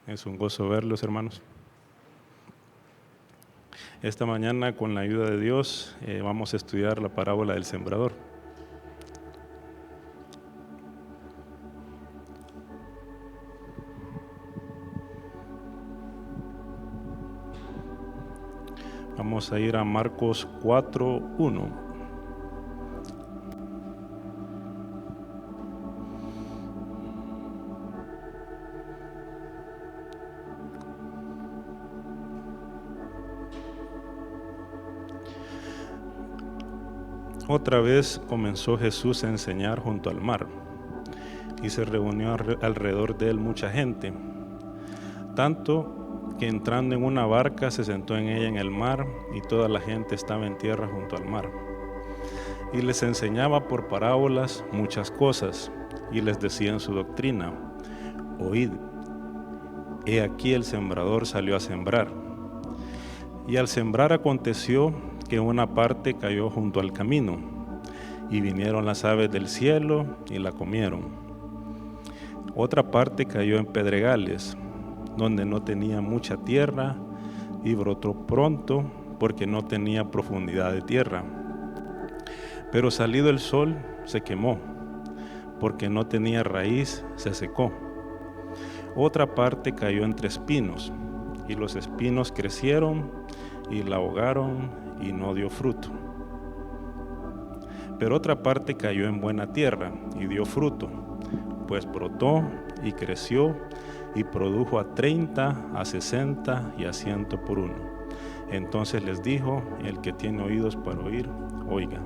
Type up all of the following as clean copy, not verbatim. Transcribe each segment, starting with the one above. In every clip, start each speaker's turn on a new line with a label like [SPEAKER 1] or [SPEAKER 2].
[SPEAKER 1] Es un gozo verlos, hermanos. Esta mañana, con la ayuda de Dios, vamos a estudiar la parábola del sembrador. Vamos a ir a Marcos 4:1. Otra vez comenzó Jesús a enseñar junto al mar, y se reunió alrededor de él mucha gente, tanto que entrando en una barca se sentó en ella en el mar, y toda la gente estaba en tierra junto al mar. Y les enseñaba por parábolas muchas cosas, y les decía en su doctrina: oíd, he aquí el sembrador salió a sembrar. Y al sembrar aconteció que una parte cayó junto al camino, y vinieron las aves del cielo y la comieron. Otra parte cayó en pedregales, donde no tenía mucha tierra, y brotó pronto, porque no tenía profundidad de tierra. Pero salido el sol, se quemó, porque no tenía raíz, se secó. Otra parte cayó entre espinos, y los espinos crecieron y la ahogaron, y no dio fruto. Pero otra parte cayó en buena tierra y dio fruto, pues brotó y creció y produjo a 30, a 60 y a 100 por uno. Entonces les dijo: el que tiene oídos para oír, oiga.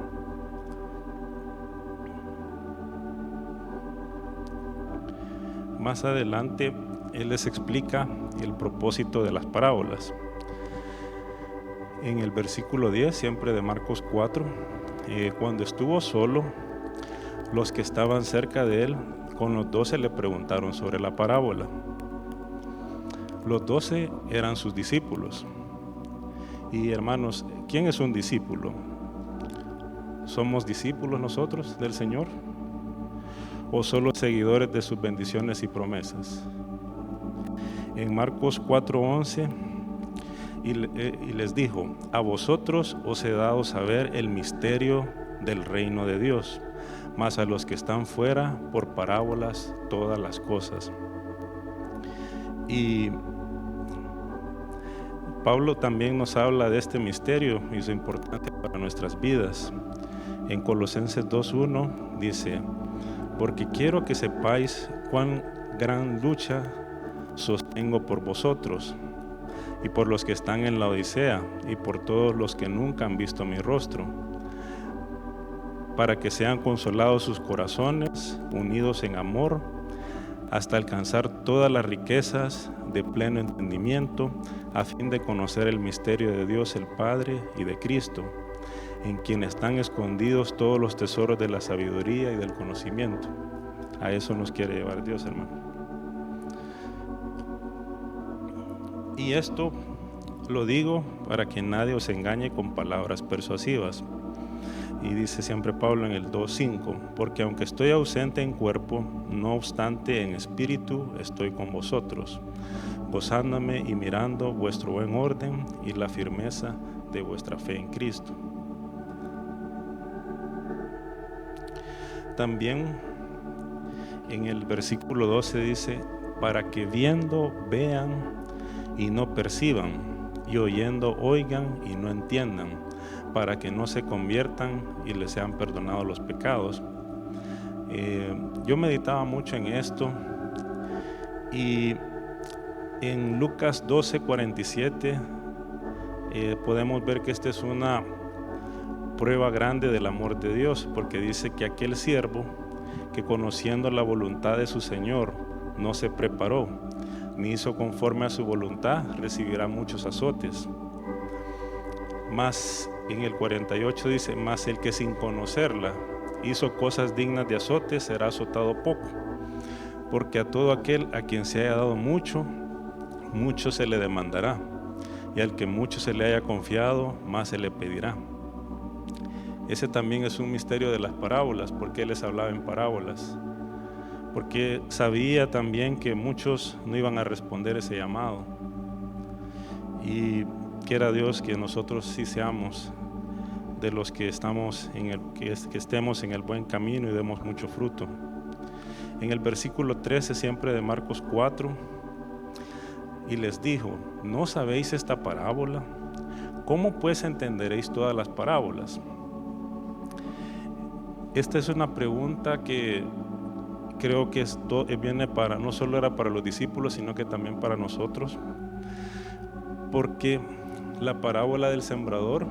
[SPEAKER 1] Más adelante, Él les explica el propósito de las parábolas. En el versículo 10, siempre de Marcos 4, cuando estuvo solo, los que estaban cerca de él, con los 12 le preguntaron sobre la parábola. Los 12 eran sus discípulos. Y hermanos, ¿quién es un discípulo? ¿Somos discípulos nosotros del Señor? ¿O solo seguidores de sus bendiciones y promesas? En Marcos 4:11, y les dijo: a vosotros os he dado saber el misterio del reino de Dios, mas a los que están fuera, por parábolas todas las cosas. Y Pablo también nos habla de este misterio y su importancia para nuestras vidas. En Colosenses 2:1 dice: porque quiero que sepáis cuán gran lucha sostengo por vosotros, y por los que están en la Odisea, y por todos los que nunca han visto mi rostro, para que sean consolados sus corazones, unidos en amor, hasta alcanzar todas las riquezas de pleno entendimiento, a fin de conocer el misterio de Dios el Padre y de Cristo, en quien están escondidos todos los tesoros de la sabiduría y del conocimiento. A eso nos quiere llevar Dios, hermano. Y esto lo digo para que nadie os engañe con palabras persuasivas. Y dice siempre Pablo en el 2:5: porque aunque estoy ausente en cuerpo, no obstante en espíritu estoy con vosotros, gozándome y mirando vuestro buen orden y la firmeza de vuestra fe en Cristo. También en el versículo 12 dice: para que viendo vean y no perciban, y oyendo oigan y no entiendan, para que no se conviertan y les sean perdonados los pecados. Yo meditaba mucho en esto, y en Lucas 12:47 podemos ver que esta es una prueba grande del amor de Dios, porque dice que aquel siervo que, conociendo la voluntad de su Señor, no se preparó ni hizo conforme a su voluntad, recibirá muchos azotes. Mas en el 48 dice: mas el que sin conocerla hizo cosas dignas de azote, será azotado poco. Porque a todo aquel a quien se haya dado mucho, mucho se le demandará, y al que mucho se le haya confiado, más se le pedirá. Ese también es un misterio de las parábolas. ¿Por qué les hablaba en parábolas? porque sabía también que muchos no iban a responder ese llamado. Y quiera Dios que nosotros sí seamos de los que estamos que estemos en el buen camino y demos mucho fruto. En el versículo 13 siempre de Marcos 4, y les dijo: ¿no sabéis esta parábola? ¿Cómo pues entenderéis todas las parábolas? Esta es una pregunta que creo que viene no solo era para los discípulos, sino que también para nosotros, porque la parábola del sembrador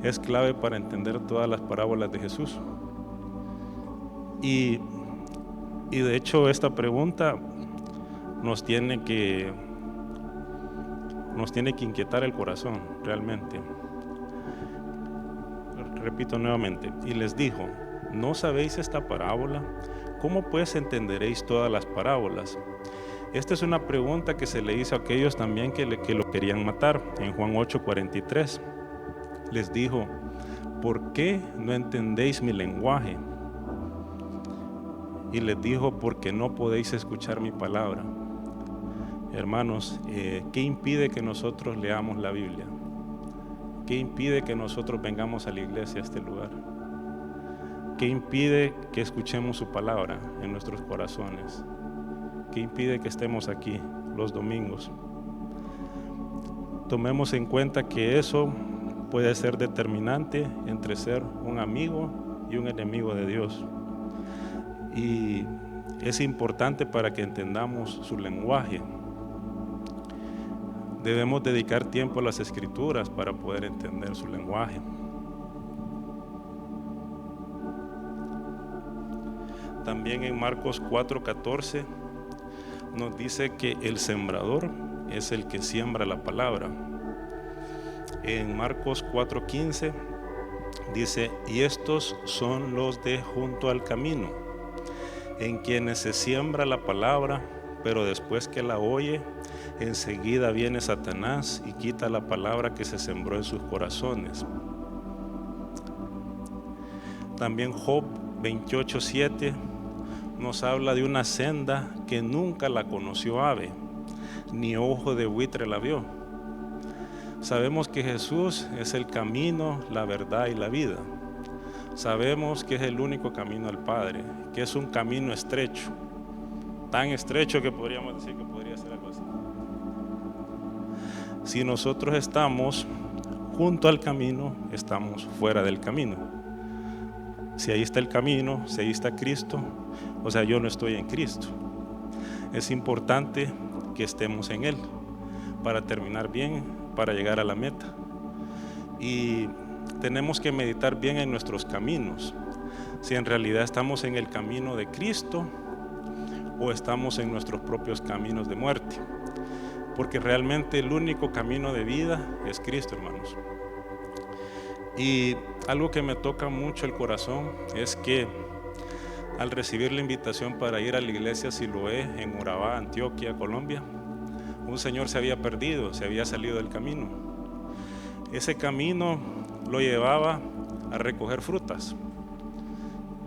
[SPEAKER 1] es clave para entender todas las parábolas de Jesús. Y de hecho esta pregunta nos tiene que inquietar el corazón realmente. Repito nuevamente, y les dijo: ¿no sabéis esta parábola? ¿Cómo pues entenderéis todas las parábolas? Esta es una pregunta que se le hizo a aquellos también que lo querían matar. En Juan 8:43 les dijo: ¿por qué no entendéis mi lenguaje? Y les dijo: porque no podéis escuchar mi palabra. Hermanos, ¿qué impide que nosotros leamos la Biblia? ¿Qué impide que nosotros vengamos a la iglesia, a este lugar? ¿Qué impide que escuchemos su palabra en nuestros corazones? ¿Qué impide que estemos aquí los domingos? Tomemos en cuenta que eso puede ser determinante entre ser un amigo y un enemigo de Dios. Y es importante para que entendamos su lenguaje. Debemos dedicar tiempo a las Escrituras para poder entender su lenguaje. También en Marcos 4:14 nos dice que el sembrador es el que siembra la palabra. En Marcos 4:15 dice: y estos son los de junto al camino, en quienes se siembra la palabra, pero después que la oye, enseguida viene Satanás y quita la palabra que se sembró en sus corazones. También Job 28:7 nos habla de una senda que nunca la conoció ave, ni ojo de buitre la vio. Sabemos que Jesús es el camino, la verdad y la vida. Sabemos que es el único camino al Padre, que es un camino estrecho, tan estrecho que podríamos decir que podría ser algo así. Si nosotros estamos junto al camino, estamos fuera del camino. Si ahí está el camino, si ahí está Cristo, o sea, yo no estoy en Cristo. Es importante que estemos en Él para terminar bien, para llegar a la meta. Y tenemos que meditar bien en nuestros caminos, si en realidad estamos en el camino de Cristo o estamos en nuestros propios caminos de muerte, porque realmente el único camino de vida es Cristo, hermanos. Y algo que me toca mucho el corazón es que al recibir la invitación para ir a la iglesia Siloé en Urabá, Antioquia, Colombia, un señor se había perdido, se había salido del camino. Ese camino lo llevaba a recoger frutas,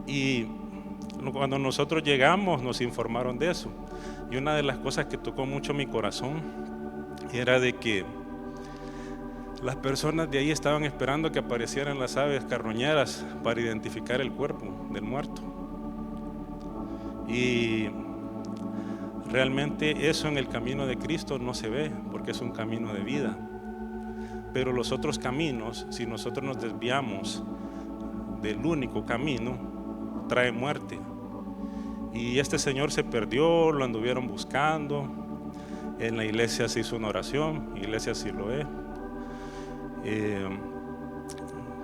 [SPEAKER 1] y cuando nosotros llegamos nos informaron de eso. Y una de las cosas que tocó mucho mi corazón era de que las personas de ahí estaban esperando que aparecieran las aves carroñeras para identificar el cuerpo del muerto. Y realmente eso en el camino de Cristo no se ve, porque es un camino de vida. Pero los otros caminos, si nosotros nos desviamos del único camino, trae muerte. Y este señor se perdió, lo anduvieron buscando. En la iglesia se hizo una oración, iglesia Siloé,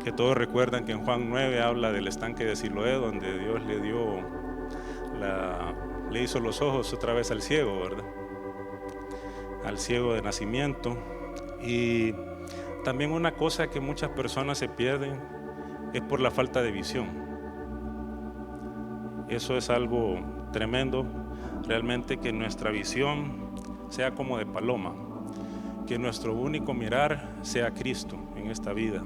[SPEAKER 1] que todos recuerdan que en Juan 9 habla del estanque de Siloé, donde Dios le hizo los ojos otra vez al ciego, ¿verdad? Al ciego de nacimiento. Y también una cosa que muchas personas se pierden es por la falta de visión. Eso es algo tremendo, realmente, que nuestra visión sea como de paloma, que nuestro único mirar sea Cristo en esta vida.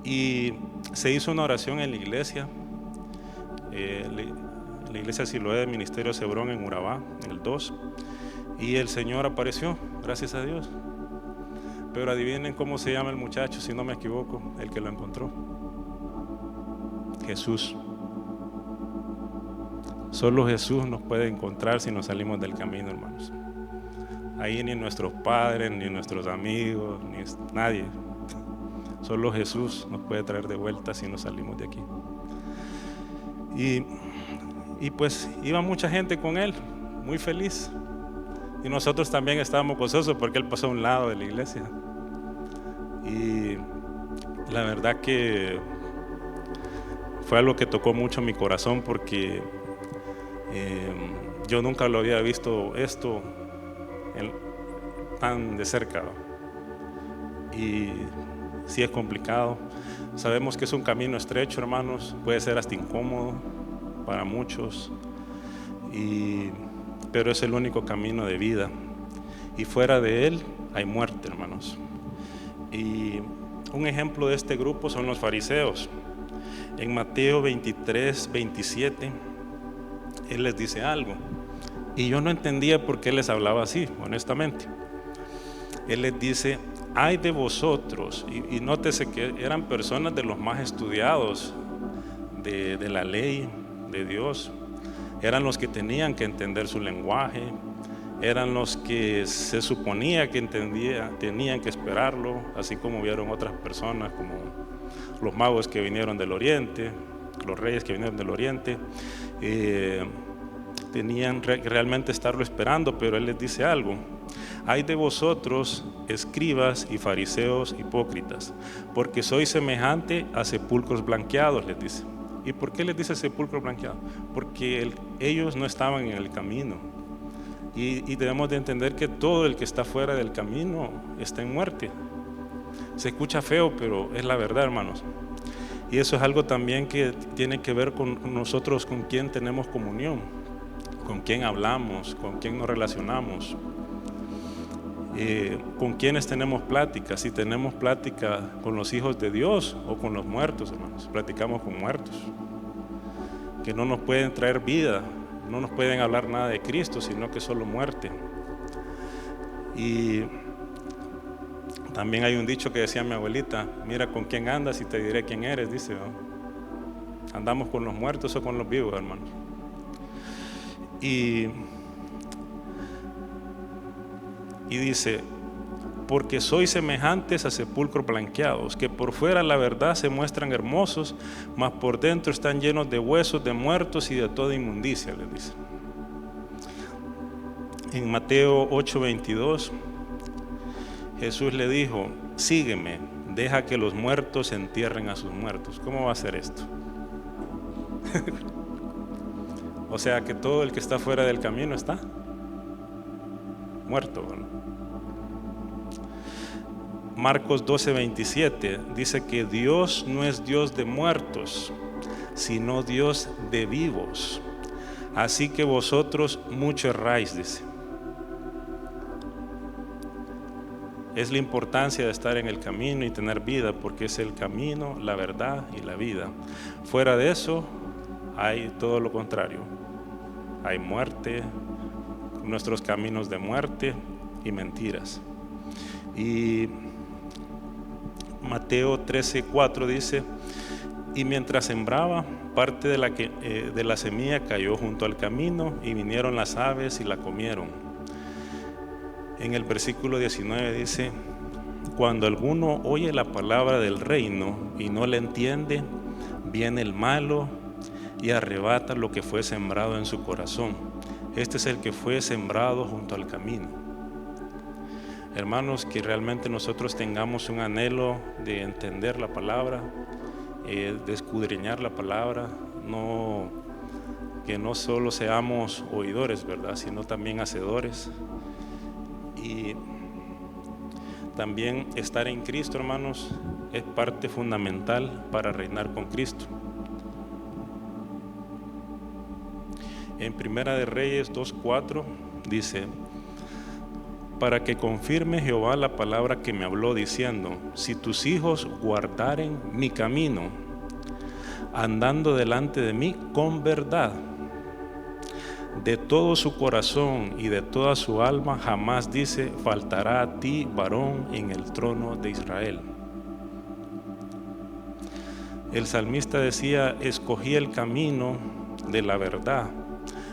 [SPEAKER 1] Y se hizo una oración en la iglesia, la iglesia Siloé del Ministerio Cebrón en Urabá, en el 2, y el Señor apareció, gracias a Dios. Pero adivinen cómo se llama el muchacho, si no me equivoco, el que lo encontró. Jesús. Solo Jesús nos puede encontrar si nos salimos del camino, hermanos. Ahí ni nuestros padres, ni nuestros amigos, ni nadie. Solo Jesús nos puede traer de vuelta si nos salimos de aquí. Y pues iba mucha gente con él, muy feliz. Y nosotros también estábamos gozosos porque él pasó a un lado de la iglesia. Y la verdad que fue algo que tocó mucho mi corazón porque yo nunca lo había visto esto tan de cerca. Y sí es complicado. Sabemos que es un camino estrecho, hermanos, puede ser hasta incómodo para muchos, pero es el único camino de vida. Y fuera de él hay muerte, hermanos. Y un ejemplo de este grupo son los fariseos. En Mateo 23, 27, él les dice algo. Y yo no entendía por qué él les hablaba así, honestamente. Él les dice: ay de vosotros, y nótese que eran personas de los más estudiados de la ley de Dios, eran los que tenían que entender su lenguaje, eran los que se suponía que tenían que esperarlo, así como vieron otras personas como los magos que vinieron del oriente, los reyes que vinieron del oriente, tenían realmente estarlo esperando. Pero él les dice algo: ay de vosotros, escribas y fariseos hipócritas, porque sois semejante a sepulcros blanqueados, les dice. ¿Y por qué les dice sepulcro blanqueado? Porque ellos no estaban en el camino. Y debemos de entender que todo el que está fuera del camino está en muerte. Se escucha feo, pero es la verdad, hermanos. Y eso es algo también que tiene que ver con nosotros, con quién tenemos comunión, con quién hablamos, con quién nos relacionamos, con quiénes tenemos plática. Si tenemos plática con los hijos de Dios o con los muertos, hermanos. Platicamos con muertos que no nos pueden traer vida, no nos pueden hablar nada de Cristo, sino que solo muerte. Y también hay un dicho que decía mi abuelita: mira con quién andas y te diré quién eres, dice, ¿no? ¿Andamos con los muertos o con los vivos, hermanos? Y dice: porque sois semejantes a sepulcros blanqueados, que por fuera la verdad se muestran hermosos, mas por dentro están llenos de huesos de muertos y de toda inmundicia, les dice. En Mateo 8:22, Jesús le dijo: sígueme, deja que los muertos entierren a sus muertos. ¿Cómo va a ser esto? O sea que todo el que está fuera del camino está muerto, ¿no? Marcos 12:27 dice que Dios no es Dios de muertos, sino Dios de vivos. Así que vosotros mucho erráis, dice. Es la importancia de estar en el camino y tener vida, porque es el camino, la verdad y la vida. Fuera de eso hay todo lo contrario. Hay muerte, nuestros caminos de muerte y mentiras. Y Mateo 13:4 dice: y mientras sembraba, parte de la semilla cayó junto al camino, y vinieron las aves y la comieron. En el versículo 19 dice: cuando alguno oye la palabra del reino y no la entiende, viene el malo y arrebata lo que fue sembrado en su corazón. Este es el que fue sembrado junto al camino. Hermanos, que realmente nosotros tengamos un anhelo de entender la palabra, de escudriñar la palabra, que no solo seamos oidores, ¿verdad?, sino también hacedores. Y también estar en Cristo, hermanos, es parte fundamental para reinar con Cristo. En Primera de Reyes 2:4 dice: para que confirme Jehová la palabra que me habló, diciendo: si tus hijos guardaren mi camino, andando delante de mí con verdad. de todo su corazón y de toda su alma, jamás dice, faltará a ti varón en el trono de Israel. El salmista decía, escogí el camino de la verdad,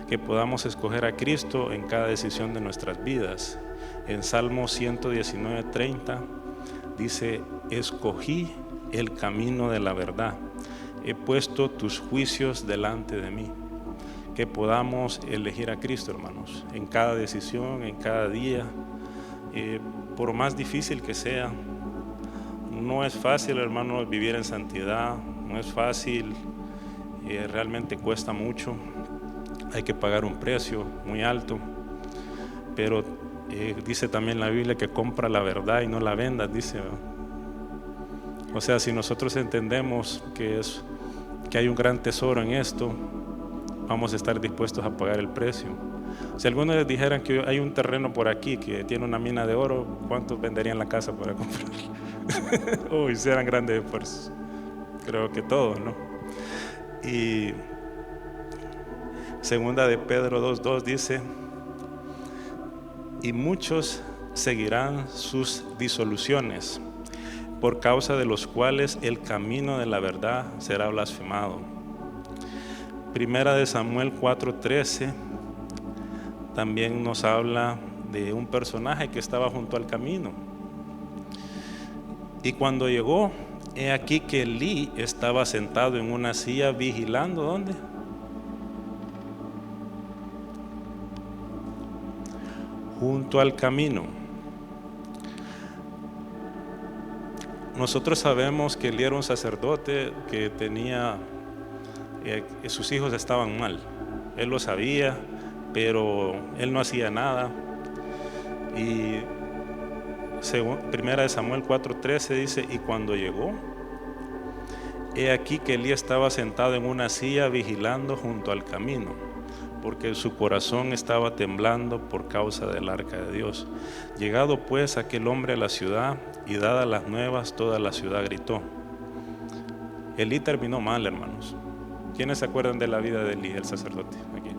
[SPEAKER 1] que podamos escoger a Cristo en cada decisión de nuestras vidas. En Salmo 119:30 dice, escogí el camino de la verdad, he puesto tus juicios delante de mí. Que podamos elegir a Cristo, hermanos, en cada decisión, en cada día, por más difícil que sea. No es fácil, hermanos, vivir en santidad, no es fácil, realmente cuesta mucho, hay que pagar un precio muy alto, pero dice también la Biblia que compra la verdad y no la vendas, dice. O sea, si nosotros entendemos que hay un gran tesoro en esto, vamos a estar dispuestos a pagar el precio. Si algunos les dijeran que hay un terreno por aquí que tiene una mina de oro, ¿cuántos venderían la casa para comprarla? O hicieran grandes esfuerzos. Creo que todos, ¿no? Y segunda de Pedro 2:2 dice, y muchos seguirán sus disoluciones, por causa de los cuales el camino de la verdad será blasfemado. Primera de Samuel 4:13 también nos habla de un personaje que estaba junto al camino. Y cuando llegó, he aquí que Elí estaba sentado en una silla vigilando, ¿dónde? Junto al camino. Nosotros sabemos que Elí era un sacerdote que tenía, sus hijos estaban mal. Él lo sabía, pero él no hacía nada. Y primera de Samuel 4:13 dice, y cuando llegó, he aquí que Elí estaba sentado en una silla vigilando junto al camino, porque su corazón estaba temblando por causa del arca de Dios. Llegado pues aquel hombre a la ciudad y dadas las nuevas, toda la ciudad gritó. Elí terminó mal, hermanos. ¿Quiénes se acuerdan de la vida de Elí, el sacerdote? Aquí.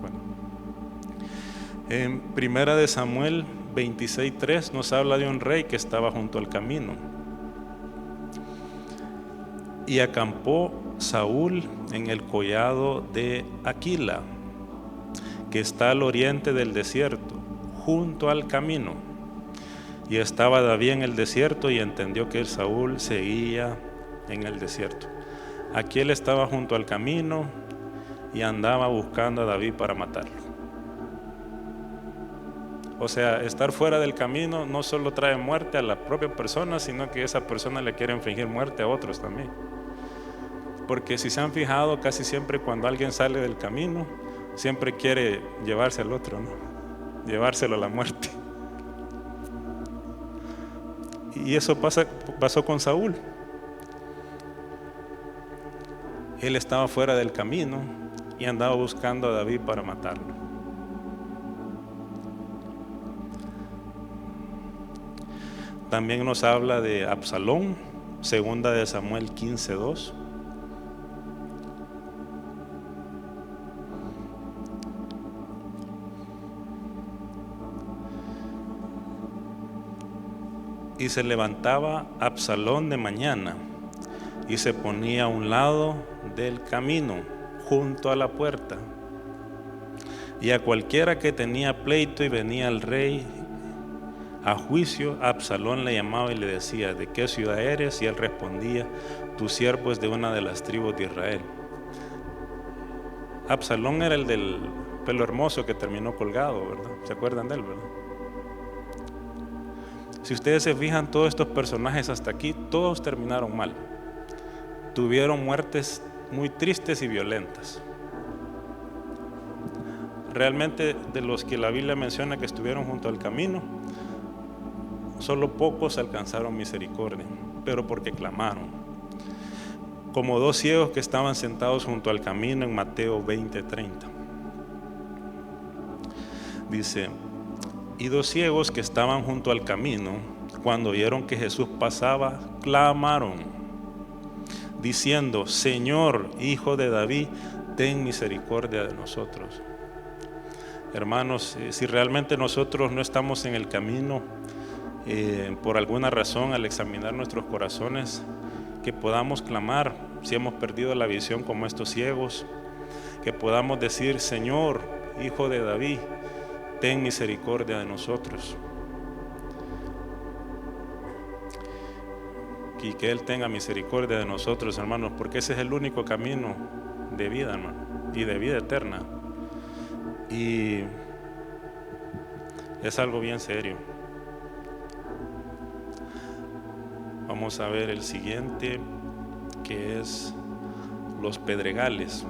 [SPEAKER 1] Bueno. En primera de Samuel 26:3 nos habla de un rey que estaba junto al camino. Y acampó Saúl en el collado de Aquila, que está al oriente del desierto, junto al camino. Y estaba David en el desierto y entendió que Saúl seguía en el desierto. Aquí él estaba junto al camino y andaba buscando a David para matarlo. O sea, estar fuera del camino no solo trae muerte a la propia persona, sino que esa persona le quiere infligir muerte a otros también. Porque si se han fijado, casi siempre cuando alguien sale del camino, siempre quiere llevarse al otro, ¿no? Llevárselo a la muerte. Y eso pasó con Saúl. Él estaba fuera del camino y andaba buscando a David para matarlo. También nos habla de Absalón, segunda de Samuel 15:2. Y se levantaba Absalón de mañana y se ponía a un lado del camino, junto a la puerta. Y a cualquiera que tenía pleito y venía al rey a juicio, Absalón le llamaba y le decía, ¿de qué ciudad eres? Y él respondía, tu siervo es de una de las tribus de Israel. Absalón era el del pelo hermoso que terminó colgado, ¿verdad? ¿Se acuerdan de él, verdad? Si ustedes se fijan, todos estos personajes hasta aquí, todos terminaron mal. Tuvieron muertes muy tristes y violentas. Realmente, de los que la Biblia menciona que estuvieron junto al camino, solo pocos alcanzaron misericordia, pero porque clamaron. Como dos ciegos que estaban sentados junto al camino en Mateo 20:30. Dice, y dos ciegos que estaban junto al camino, cuando oyeron que Jesús pasaba, clamaron, diciendo, Señor, Hijo de David, ten misericordia de nosotros. Hermanos, si realmente nosotros no estamos en el camino, por alguna razón, al examinar nuestros corazones, que podamos clamar si hemos perdido la visión como estos ciegos, que podamos decir: Señor, Hijo de David, ten misericordia de nosotros. Y que Él tenga misericordia de nosotros, hermanos, porque ese es el único camino de vida, hermano, y de vida eterna. Y es algo bien serio. Vamos a ver el siguiente, que es los pedregales.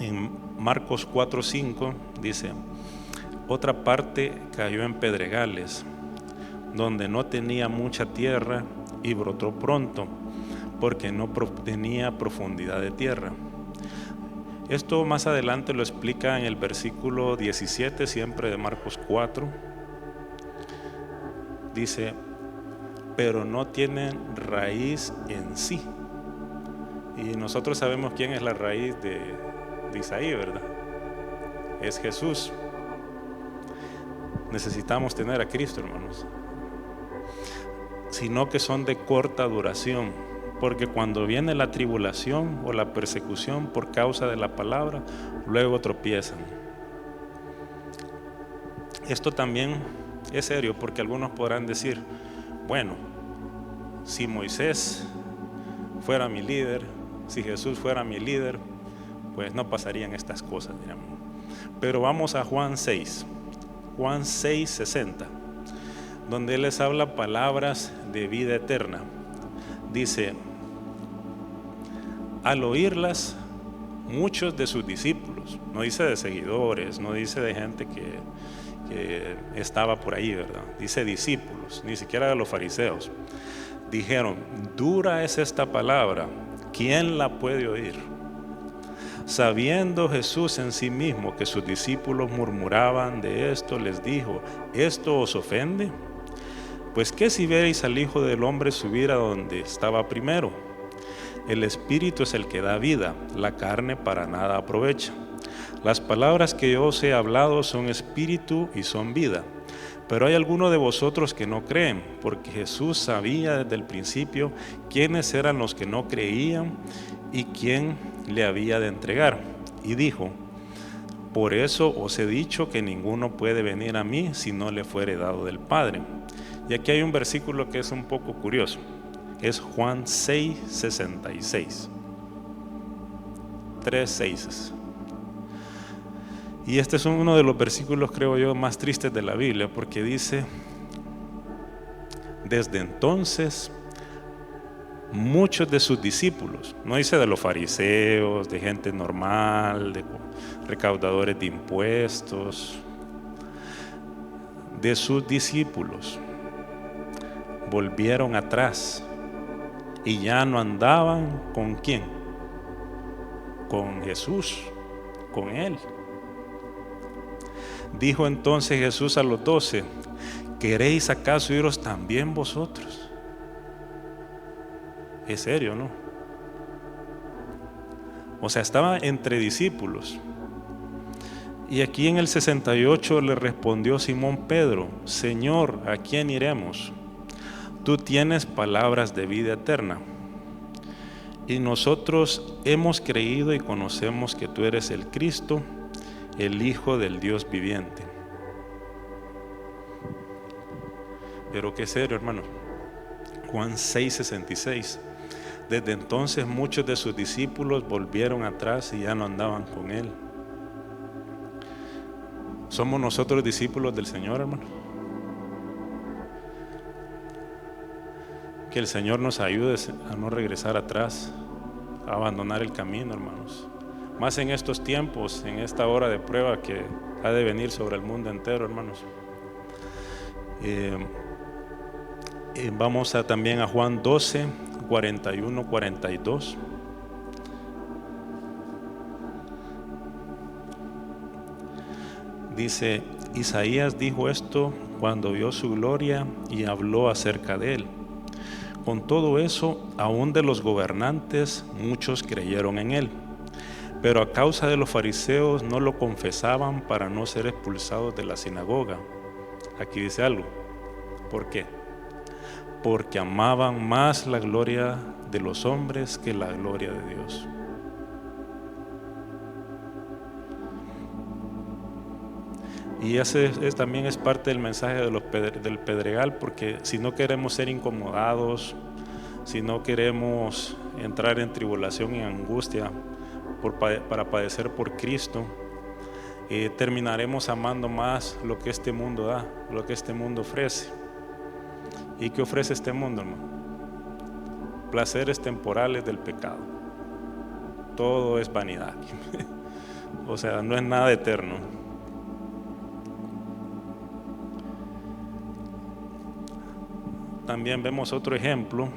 [SPEAKER 1] En Marcos 4:5 dice: otra parte cayó en pedregales, donde no tenía mucha tierra, y brotó pronto, porque no tenía profundidad de tierra. Esto más adelante lo explica en el versículo 17, siempre de Marcos 4. Dice: pero no tienen raíz en sí. Y nosotros sabemos quién es la raíz de Isaí, ¿verdad? Es Jesús. Necesitamos tener a Cristo, hermanos. Sino que son de corta duración, porque cuando viene la tribulación o la persecución por causa de la palabra, luego tropiezan. Esto también es serio, porque algunos podrán decir: bueno, si Moisés fuera mi líder, si Jesús fuera mi líder, pues no pasarían estas cosas, digamos. Pero vamos a Juan 6:60, donde Él les habla palabras de vida eterna. Dice: al oírlas, muchos de sus discípulos, no dice de seguidores, no dice de gente que estaba por ahí, ¿verdad? Dice discípulos, ni siquiera de los fariseos. Dijeron: dura es esta palabra, ¿quién la puede oír? Sabiendo Jesús en sí mismo que sus discípulos murmuraban de esto, les dijo: ¿esto os ofende? Pues qué si veréis al Hijo del Hombre subir a donde estaba primero. El Espíritu es el que da vida, la carne para nada aprovecha. Las palabras que yo os he hablado son espíritu y son vida. Pero hay algunos de vosotros que no creen, porque Jesús sabía desde el principio quiénes eran los que no creían y quién le había de entregar. Y dijo: por eso os he dicho que ninguno puede venir a mí si no le fuere dado del Padre. Y aquí hay un versículo que es un poco curioso. Es Juan 6:66. 3:6. Y este es uno de los versículos, creo yo, más tristes de la Biblia, porque dice: desde entonces muchos de sus discípulos, no dice de los fariseos, de gente normal, de recaudadores de impuestos, de sus discípulos volvieron atrás y ya no andaban con ¿quién? Con Jesús, con Él. Dijo entonces Jesús a los 12: ¿queréis acaso iros también vosotros? Es serio, ¿no? O sea, estaba entre discípulos. Y aquí en el 68 le respondió Simón Pedro: Señor, ¿a quién iremos? Tú tienes palabras de vida eterna. Y nosotros hemos creído y conocemos que tú eres el Cristo, el Hijo del Dios viviente. Pero qué serio, hermano. Juan 6:66. Desde entonces muchos de sus discípulos volvieron atrás y ya no andaban con Él. ¿Somos nosotros discípulos del Señor, hermano? Que el Señor nos ayude a no regresar atrás, a abandonar el camino, hermanos. Más en estos tiempos, en esta hora de prueba que ha de venir sobre el mundo entero, hermanos. Vamos también a Juan 12, 41, 42. Dice: Isaías dijo esto cuando vio su gloria y habló acerca de él. Con todo eso, aún de los gobernantes, muchos creyeron en él. Pero a causa de los fariseos no lo confesaban para no ser expulsados de la sinagoga. Aquí dice algo. ¿Por qué? Porque amaban más la gloria de los hombres que la gloria de Dios. Y ese también es parte del mensaje del Pedregal, porque si no queremos ser incomodados, si no queremos entrar en tribulación y angustia para padecer por Cristo, terminaremos amando más lo que este mundo da, lo que este mundo ofrece. ¿Y qué ofrece este mundo, hermano? Placeres temporales del pecado. Todo es vanidad. O sea, no es nada eterno. También vemos otro ejemplo,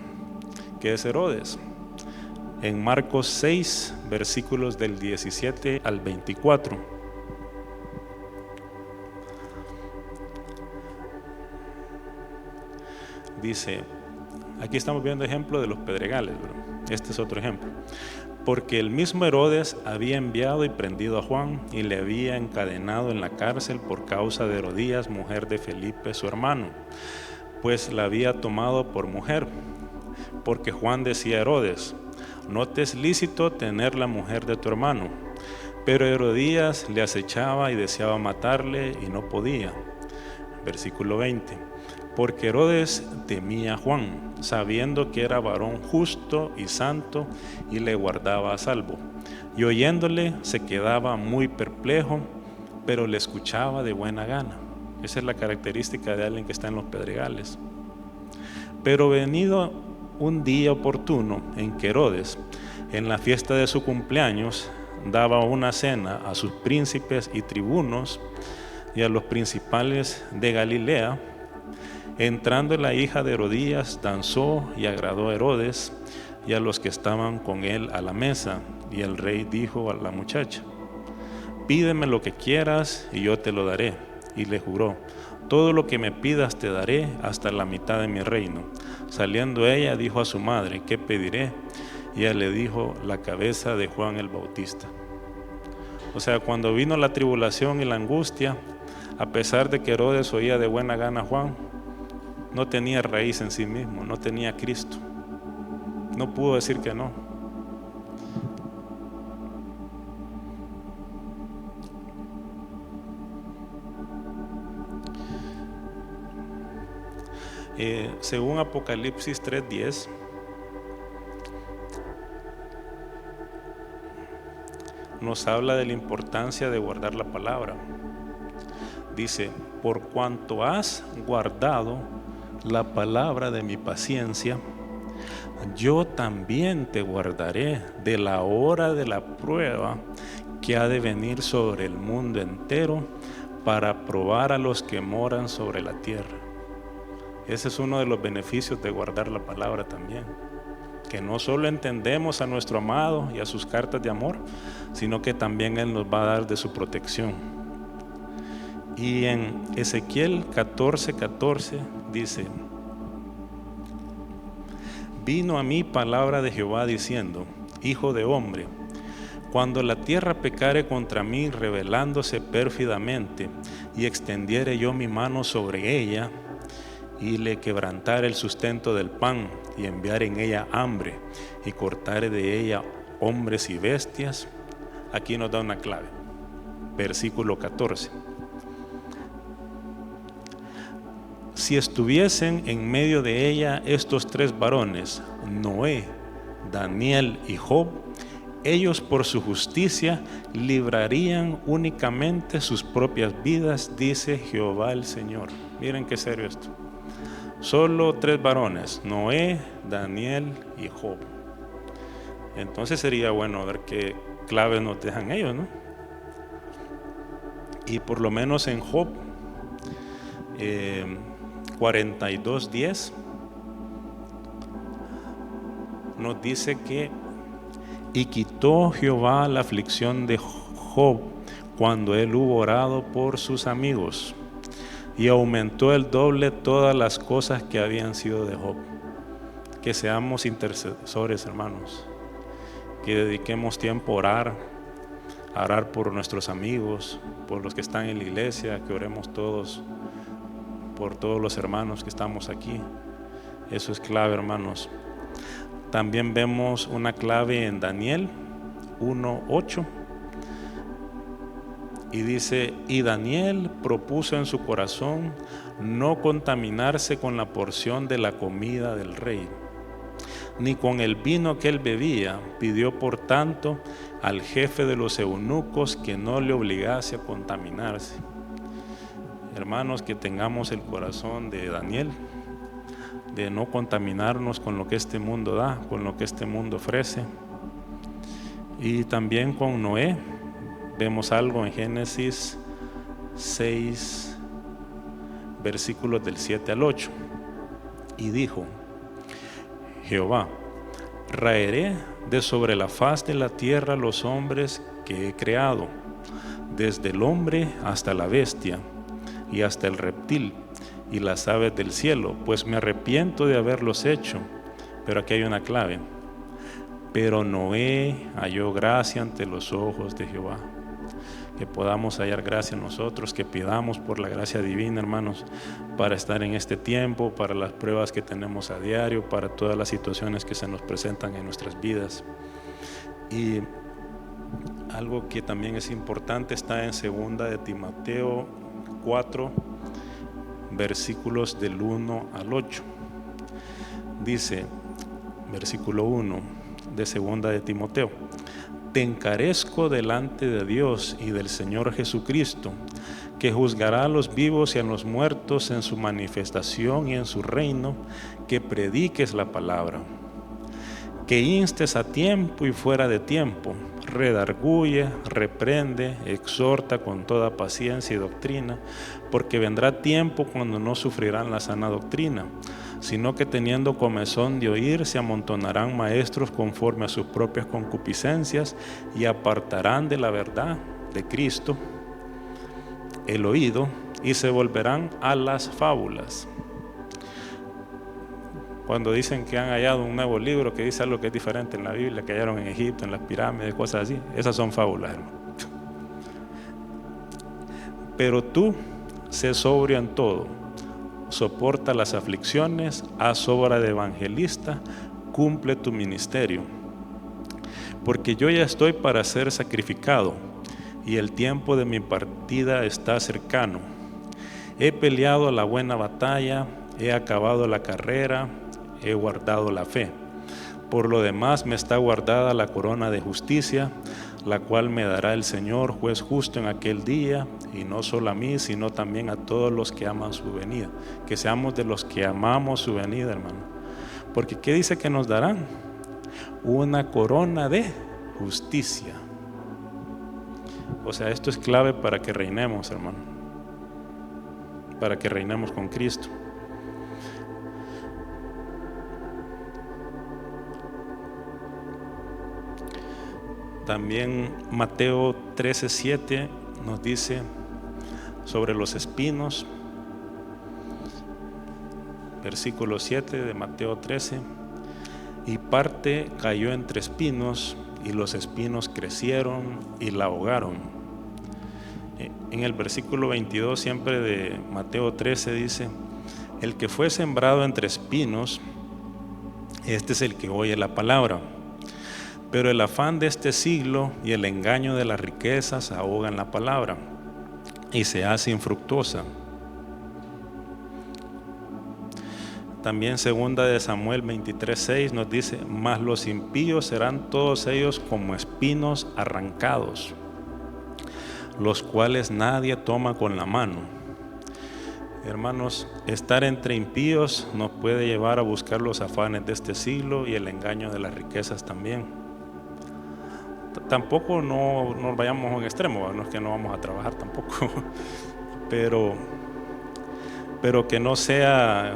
[SPEAKER 1] que es Herodes. En Marcos 6, versículos del 17 al 24. Dice, aquí estamos viendo ejemplo de los pedregales, ¿verdad? Este es otro ejemplo. Porque el mismo Herodes había enviado y prendido a Juan y le había encadenado en la cárcel por causa de Herodías, mujer de Felipe, su hermano, pues la había tomado por mujer. Porque Juan decía a Herodes, no te es lícito tener la mujer de tu hermano. Pero Herodías le acechaba y deseaba matarle y no podía. Versículo 20. Porque Herodes temía a Juan, sabiendo que era varón justo y santo, y le guardaba a salvo. Y oyéndole se quedaba muy perplejo, pero le escuchaba de buena gana. Esa es la característica de alguien que está en los pedregales. Pero venido un día oportuno en que Herodes, en la fiesta de su cumpleaños, daba una cena a sus príncipes y tribunos y a los principales de Galilea, entrando la hija de Herodías, danzó y agradó a Herodes y a los que estaban con él a la mesa. Y el rey dijo a la muchacha, pídeme lo que quieras y yo te lo daré. Y le juró, todo lo que me pidas te daré hasta la mitad de mi reino. Saliendo ella dijo a su madre, ¿qué pediré? Y ella le dijo, la cabeza de Juan el Bautista. O sea, cuando vino la tribulación y la angustia, a pesar de que Herodes oía de buena gana a Juan, no tenía raíz en sí mismo, no tenía Cristo. No pudo decir que no. Según Apocalipsis 3:10, nos habla de la importancia de guardar la palabra. Dice, por cuanto has guardado la palabra de mi paciencia, yo también te guardaré de la hora de la prueba que ha de venir sobre el mundo entero para probar a los que moran sobre la tierra. Ese es uno de los beneficios de guardar la palabra también, que no solo entendemos a nuestro amado y a sus cartas de amor, sino que también Él nos va a dar de su protección. Y en Ezequiel 14:14 dice, vino a mí palabra de Jehová diciendo, hijo de hombre, cuando la tierra pecare contra mí rebelándose pérfidamente y extendiere yo mi mano sobre ella y le quebrantare el sustento del pan y enviar en ella hambre y cortare de ella hombres y bestias. Aquí nos da una clave, versículo 14. Si estuviesen en medio de ella estos tres varones, Noé, Daniel y Job, ellos por su justicia librarían únicamente sus propias vidas, dice Jehová el Señor. Miren qué serio esto. Solo tres varones, Noé, Daniel y Job. Entonces sería bueno ver qué claves nos dejan ellos, ¿no? Y por lo menos en Job 42:10 nos dice que y quitó Jehová la aflicción de Job cuando él hubo orado por sus amigos, y aumentó el doble todas las cosas que habían sido de Job. que seamos intercesores, hermanos, que dediquemos tiempo a orar por nuestros amigos, por los que están en la iglesia, que oremos todos por todos los hermanos que estamos aquí. Eso es clave, hermanos. También vemos una clave en Daniel 1:8 y dice: y Daniel propuso en su corazón no contaminarse con la porción de la comida del rey, ni con el vino que él bebía. Pidió por tanto al jefe de los eunucos que no le obligase a contaminarse. Hermanos, que tengamos el corazón de Daniel, de no contaminarnos con lo que este mundo da, con lo que este mundo ofrece. Y también con Noé vemos algo en Génesis 6, versículos del 7 al 8. Y dijo Jehová: raeré de sobre la faz de la tierra los hombres que he creado, desde el hombre hasta la bestia, y hasta el reptil, y las aves del cielo, pues me arrepiento de haberlos hecho. Pero aquí hay una clave: pero Noé halló gracia ante los ojos de Jehová. Que podamos hallar gracia nosotros, que pidamos por la gracia divina, hermanos, para estar en este tiempo, para las pruebas que tenemos a diario, para todas las situaciones que se nos presentan en nuestras vidas. Y algo que también es importante está en 2 de Timoteo 4, versículos del 1 al 8. Dice, versículo 1 de 2 de Timoteo: te encarezco delante de Dios y del Señor Jesucristo, que juzgará a los vivos y a los muertos en su manifestación y en su reino, que prediques la palabra, que instes a tiempo y fuera de tiempo, redarguye, reprende, exhorta con toda paciencia y doctrina, porque vendrá tiempo cuando no sufrirán la sana doctrina, sino que teniendo comezón de oír, se amontonarán maestros conforme a sus propias concupiscencias, y apartarán de la verdad de Cristo el oído, y se volverán a las fábulas. Cuando dicen que han hallado un nuevo libro que dice algo que es diferente en la Biblia, que hallaron en Egipto, en las pirámides, cosas así, esas son fábulas, hermano. Pero tú, sé sobrio en todo, soporta las aflicciones, haz obra de evangelista, cumple tu ministerio. Porque yo ya estoy para ser sacrificado, y el tiempo de mi partida está cercano. He peleado la buena batalla, he acabado la carrera, he guardado la fe. Por lo demás me está guardada la corona de justicia, la cual me dará el Señor, juez justo, en aquel día, y no solo a mí, sino también a todos los que aman su venida. Que seamos de los que amamos su venida, hermano. Porque ¿qué dice que nos darán? Una corona de justicia. O sea, esto es clave para que reinemos, hermano. Para que reinemos con Cristo. También Mateo 13:7 nos dice sobre los espinos. Versículo 7 de Mateo 13: y parte cayó entre espinos, y los espinos crecieron y la ahogaron. En el versículo 22 siempre de Mateo 13 dice: el que fue sembrado entre espinos, este es el que oye la palabra, pero el afán de este siglo y el engaño de las riquezas ahogan la palabra y se hace infructuosa. También 2 de Samuel 23:6 nos dice: mas los impíos serán todos ellos como espinos arrancados, los cuales nadie toma con la mano. Hermanos, estar entre impíos nos puede llevar a buscar los afanes de este siglo y el engaño de las riquezas también. Tampoco no nos vayamos a un extremo, no es que no vamos a trabajar tampoco, pero que no sea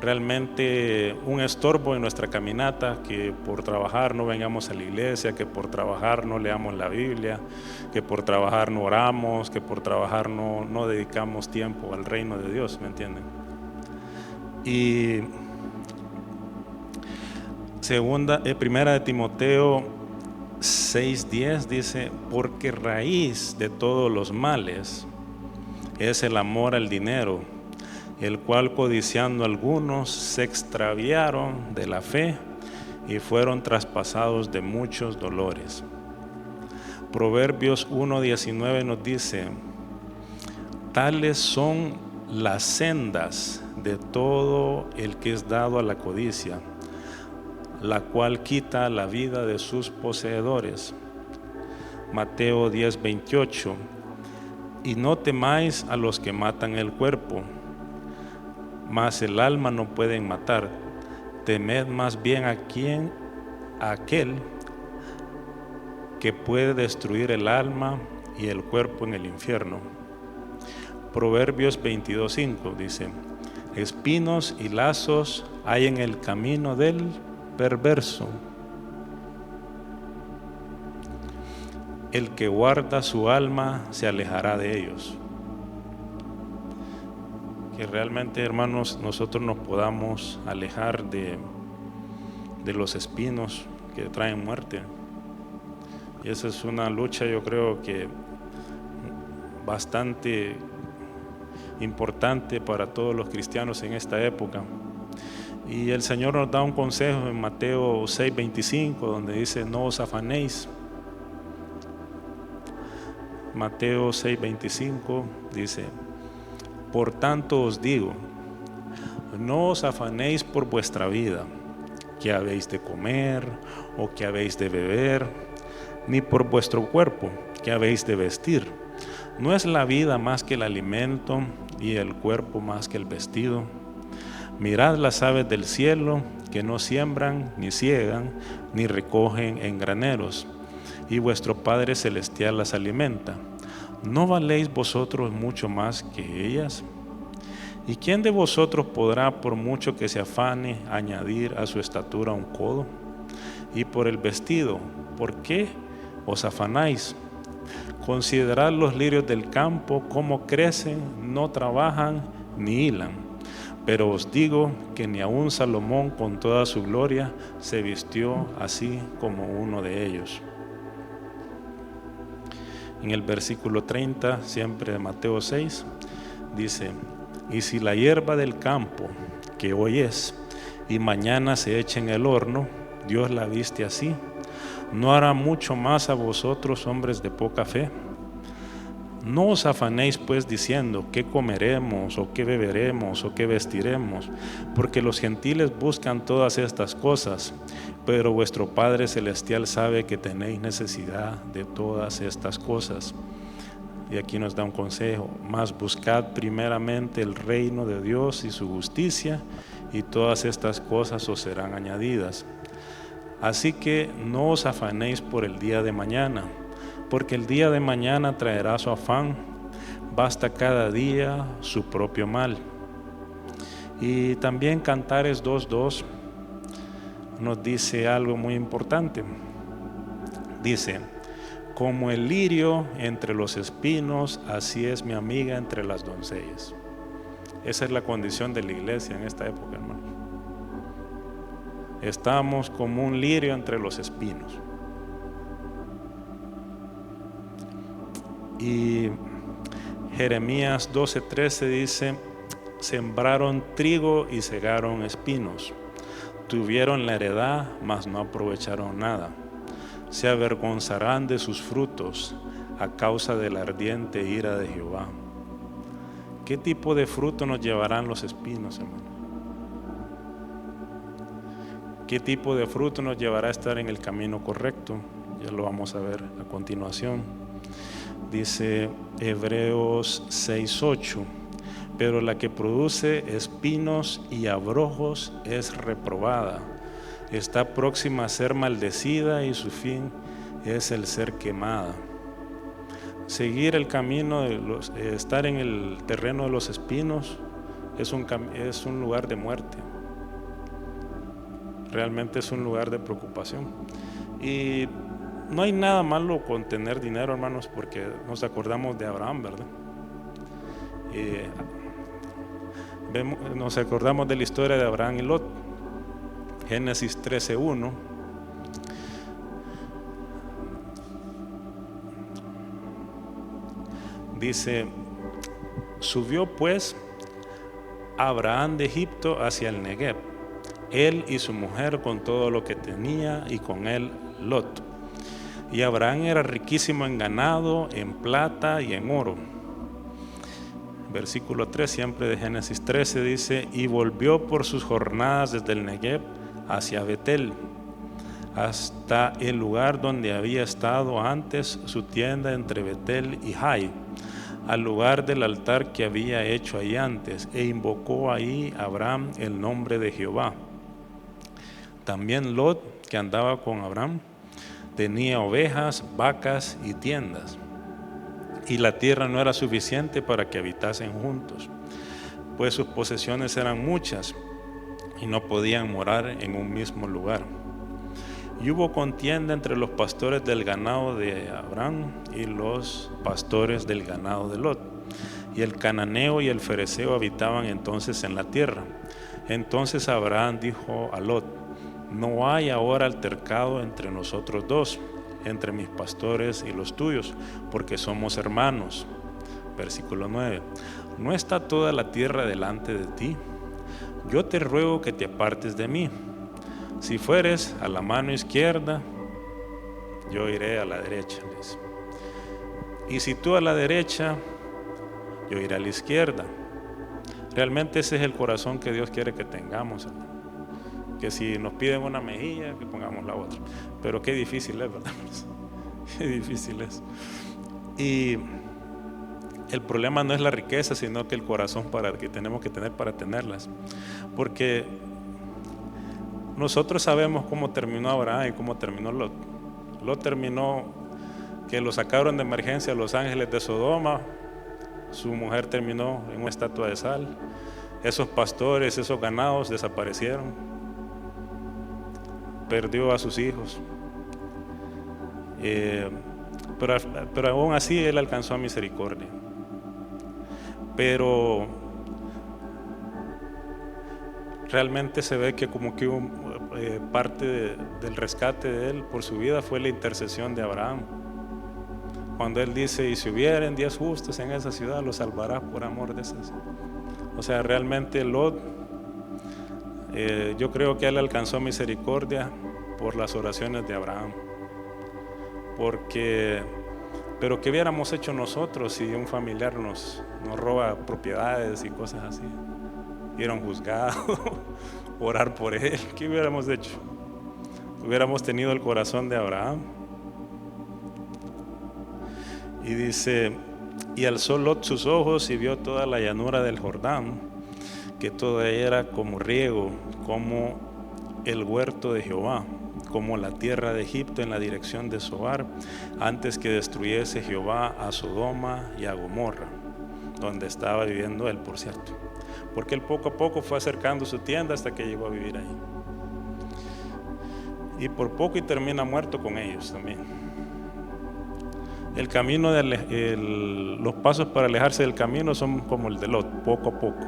[SPEAKER 1] realmente un estorbo en nuestra caminata, que por trabajar no vengamos a la iglesia, que por trabajar no leamos la Biblia, que por trabajar no oramos, que por trabajar no dedicamos tiempo al reino de Dios, ¿me entienden? Y Primera de Timoteo 6:10 dice: porque raíz de todos los males es el amor al dinero, el cual codiciando algunos se extraviaron de la fe y fueron traspasados de muchos dolores. Proverbios 1:19 nos dice: tales son las sendas de todo el que es dado a la codicia, la cual quita la vida de sus poseedores. Mateo 10:28: y no temáis a los que matan el cuerpo, mas el alma no pueden matar. Temed más bien a aquel que puede destruir el alma y el cuerpo en el infierno. Proverbios 22:5 dice: espinos y lazos hay en el camino del perverso. El que guarda su alma se alejará de ellos. Que realmente, hermanos, nosotros nos podamos alejar de los espinos que traen muerte. Y esa es una lucha, yo creo que bastante importante para todos los cristianos en esta época. Y el Señor nos da un consejo en Mateo 6:25, donde dice: no os afanéis. Mateo 6:25 dice: por tanto os digo, no os afanéis por vuestra vida, que habéis de comer o que habéis de beber, ni por vuestro cuerpo, que habéis de vestir. ¿No es la vida más que el alimento y el cuerpo más que el vestido? Mirad las aves del cielo, que no siembran, ni siegan, ni recogen en graneros, y vuestro Padre Celestial las alimenta. ¿No valéis vosotros mucho más que ellas? ¿Y quién de vosotros podrá, por mucho que se afane, añadir a su estatura un codo? Y por el vestido, ¿por qué os afanáis? Considerad los lirios del campo, cómo crecen, no trabajan ni hilan. Pero os digo que ni aun Salomón con toda su gloria se vistió así como uno de ellos. En el versículo 30, siempre de Mateo 6, dice: y si la hierba del campo, que hoy es, y mañana se echa en el horno, Dios la viste así, ¿no hará mucho más a vosotros, hombres de poca fe? No os afanéis pues diciendo: ¿qué comeremos, o qué beberemos, o qué vestiremos? Porque los gentiles buscan todas estas cosas, pero vuestro Padre Celestial sabe que tenéis necesidad de todas estas cosas. Y aquí nos da un consejo: mas buscad primeramente el reino de Dios y su justicia, y todas estas cosas os serán añadidas. Así que no os afanéis por el día de mañana, porque el día de mañana traerá su afán. Basta cada día su propio mal. Y también Cantares 2:2 nos dice algo muy importante. Dice: como el lirio entre los espinos, así es mi amiga entre las doncellas. Esa es la condición de la iglesia en esta época, hermano. Estamos como un lirio entre los espinos. Y Jeremías 12:13 dice: sembraron trigo y segaron espinos, tuvieron la heredad, mas no aprovecharon nada. Se avergonzarán de sus frutos a causa de la ardiente ira de Jehová. ¿Qué tipo de fruto nos llevarán los espinos, hermano? ¿Qué tipo de fruto nos llevará a estar en el camino correcto? Ya lo vamos a ver a continuación. Dice Hebreos 6:8: pero la que produce espinos y abrojos es reprobada, está próxima a ser maldecida y su fin es el ser quemada. Seguir el camino de estar en el terreno de los espinos es un lugar de muerte. Realmente es un lugar de preocupación. Y no hay nada malo con tener dinero, hermanos, porque nos acordamos de Abraham, ¿verdad? Nos acordamos de la historia de Abraham y Lot. Génesis 13:1. Dice: subió pues Abraham de Egipto hacia el Negev, él y su mujer con todo lo que tenía, y con él Lot. Y Abraham era riquísimo en ganado, en plata y en oro. Versículo 3, siempre de Génesis 13, dice: y volvió por sus jornadas desde el Negev hacia Betel, hasta el lugar donde había estado antes su tienda entre Betel y Jai, al lugar del altar que había hecho ahí antes, e invocó ahí Abraham el nombre de Jehová. También Lot, que andaba con Abraham, tenía ovejas, vacas y tiendas, y la tierra no era suficiente para que habitasen juntos, pues sus posesiones eran muchas y no podían morar en un mismo lugar. Y hubo contienda entre los pastores del ganado de Abraham y los pastores del ganado de Lot. Y el cananeo y el fereceo habitaban entonces en la tierra. Entonces Abraham dijo a Lot: no hay ahora altercado entre nosotros dos, entre mis pastores y los tuyos, porque somos hermanos. Versículo 9. ¿No está toda la tierra delante de ti? Yo te ruego que te apartes de mí. Si fueres a la mano izquierda, yo iré a la derecha. Y si tú a la derecha, yo iré a la izquierda. Realmente ese es el corazón que Dios quiere que tengamos, hermano. Que si nos piden una mejilla, que pongamos la otra. Pero qué difícil es, ¿verdad? Qué difícil es. Y el problema no es la riqueza, sino que el corazón que tenemos que tener para tenerlas. Porque nosotros sabemos cómo terminó Abraham y cómo terminó Lot. Lot terminó que lo sacaron de emergencia a los ángeles de Sodoma. Su mujer terminó en una estatua de sal. Esos pastores, esos ganados desaparecieron. Perdió a sus hijos. Pero aún así él alcanzó a misericordia. Pero realmente se ve que como que parte del rescate de él por su vida fue la intercesión de Abraham. Cuando él dice: y si hubieren 10 justos en esa ciudad, los salvará por amor de esas. O sea, realmente Lot, yo creo que él alcanzó misericordia por las oraciones de Abraham. Pero ¿qué hubiéramos hecho nosotros si un familiar nos roba propiedades y cosas así? Ir a un juzgado, orar por él. ¿Qué hubiéramos hecho? Hubiéramos tenido el corazón de Abraham. Y dice: y alzó Lot sus ojos y vio toda la llanura del Jordán, que toda era como riego, como el huerto de Jehová, como la tierra de Egipto en la dirección de Zoar, antes que destruyese Jehová a Sodoma y a Gomorra, donde estaba viviendo él, por cierto. Porque él poco a poco fue acercando su tienda hasta que llegó a vivir ahí. Y por poco y termina muerto con ellos también. El camino los pasos para alejarse del camino son como el de Lot, poco a poco.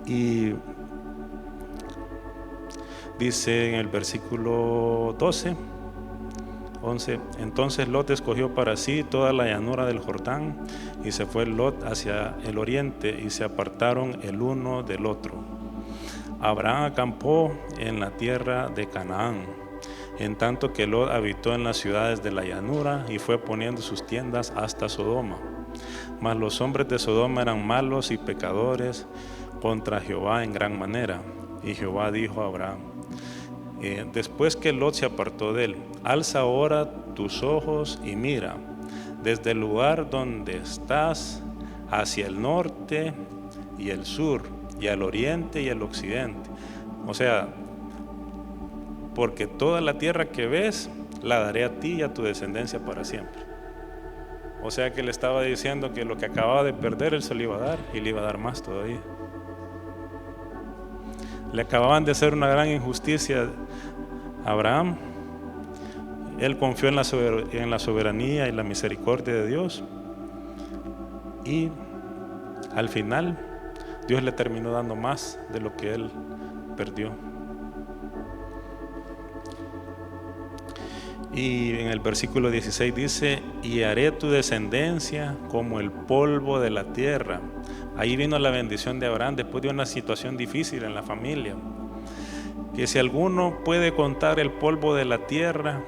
[SPEAKER 1] Y dice en el versículo 11: entonces Lot escogió para sí toda la llanura del Jordán, y se fue Lot hacia el oriente, y se apartaron el uno del otro. Abraham acampó en la tierra de Canaán, en tanto que Lot habitó en las ciudades de la llanura, y fue poniendo sus tiendas hasta Sodoma. Mas los hombres de Sodoma eran malos y pecadores contra Jehová en gran manera. Y Jehová dijo a Abraham, después que Lot se apartó de él: alza ahora tus ojos y mira desde el lugar donde estás hacia el norte y el sur, y al oriente y al occidente. O sea, porque toda la tierra que ves la daré a ti y a tu descendencia para siempre. O sea que le estaba diciendo que lo que acababa de perder él se lo iba a dar, y le iba a dar más todavía. Le acababan de hacer una gran injusticia a Abraham. Él confió en la soberanía y la misericordia de Dios, y al final Dios le terminó dando más de lo que él perdió. Y en el versículo 16 dice: y haré tu descendencia como el polvo de la tierra. Ahí vino la bendición de Abraham después de una situación difícil en la familia. Que si alguno puede contar el polvo de la tierra,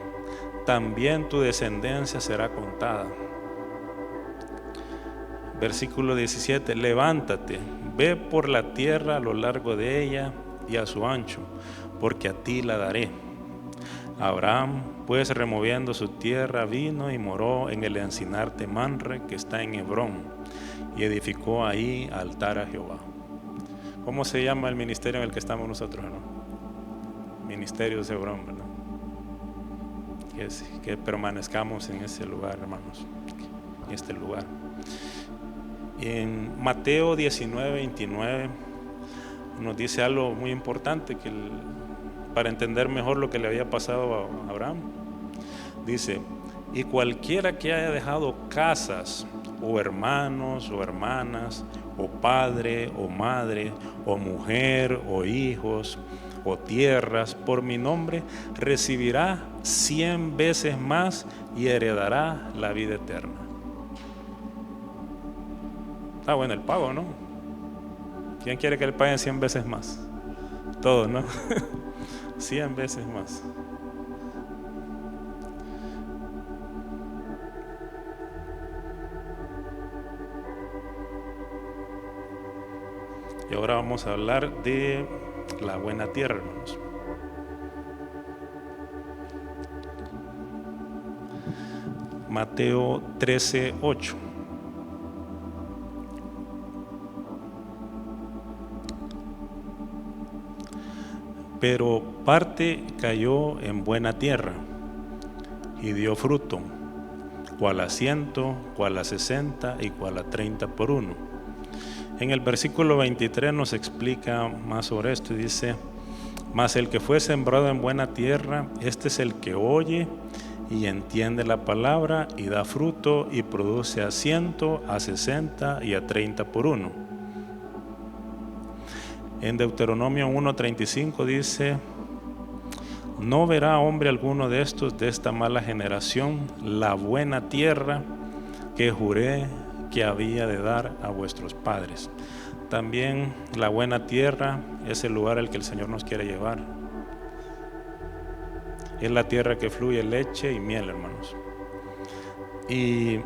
[SPEAKER 1] también tu descendencia será contada. Versículo 17: levántate, ve por la tierra a lo largo de ella y a su ancho, porque a ti la daré. Abraham, pues, removiendo su tierra, vino y moró en el encinar de Manre, que está en Hebrón, y edificó ahí altar a Jehová. ¿Cómo se llama el ministerio en el que estamos nosotros, no? Ministerio de Hebrón, ¿verdad? Que permanezcamos en ese lugar, hermanos, en este lugar. En Mateo 19:29 nos dice algo muy importante para entender mejor lo que le había pasado a Abraham. Dice: y cualquiera que haya dejado casas, o hermanos, o hermanas, o padre, o madre, o mujer, o hijos, o tierras, por mi nombre, recibirá 100 veces más y heredará la vida eterna. Está bueno el pago, ¿no? ¿Quién quiere que le paguen 100 veces más? Todos, ¿no? 100 veces más. Y ahora vamos a hablar de la buena tierra, hermanos. Mateo 13:8. Pero parte cayó en buena tierra y dio fruto, cual a 100, cual a 60 y cual a 30 por uno. En el versículo 23 nos explica más sobre esto y dice: mas el que fue sembrado en buena tierra, este es el que oye y entiende la palabra y da fruto y produce a 100, a 60 y a 30 por uno. En Deuteronomio 1:35 dice: no verá hombre alguno de estos de esta mala generación la buena tierra que juré que había de dar a vuestros padres. También la buena tierra es el lugar al que el Señor nos quiere llevar. Es la tierra que fluye leche y miel, hermanos. Y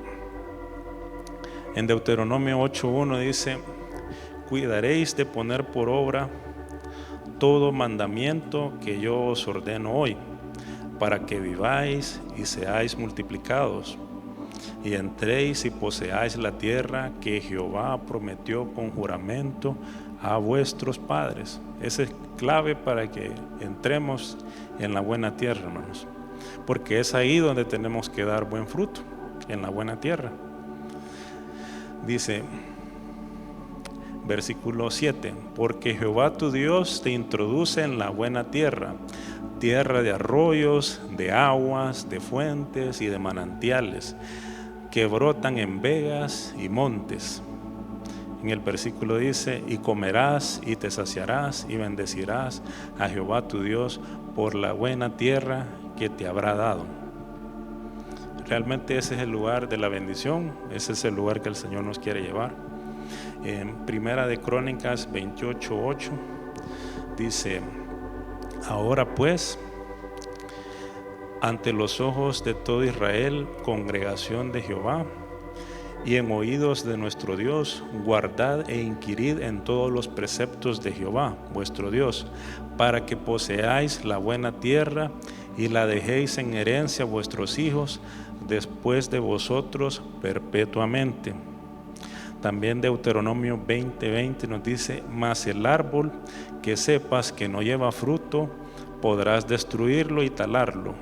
[SPEAKER 1] en Deuteronomio 8:1 dice: cuidaréis de poner por obra todo mandamiento que yo os ordeno hoy, para que viváis y seáis multiplicados, y entréis y poseáis la tierra que Jehová prometió con juramento a vuestros padres. Esa es clave para que entremos en la buena tierra, hermanos, porque es ahí donde tenemos que dar buen fruto, en la buena tierra. Dice versículo 7: porque Jehová tu Dios te introduce en la buena tierra, tierra de arroyos, de aguas, de fuentes y de manantiales, que brotan en vegas y montes. En el versículo dice: y comerás y te saciarás y bendecirás a Jehová tu Dios por la buena tierra que te habrá dado. Realmente ese es el lugar de la bendición, ese es el lugar que el Señor nos quiere llevar. En Primera de Crónicas 28:8 dice: ahora pues, ante los ojos de todo Israel, congregación de Jehová, y en oídos de nuestro Dios, guardad e inquirid en todos los preceptos de Jehová, vuestro Dios, para que poseáis la buena tierra y la dejéis en herencia a vuestros hijos después de vosotros perpetuamente. También Deuteronomio 20:20 nos dice: mas el árbol que sepas que no lleva fruto, podrás destruirlo y talarlo,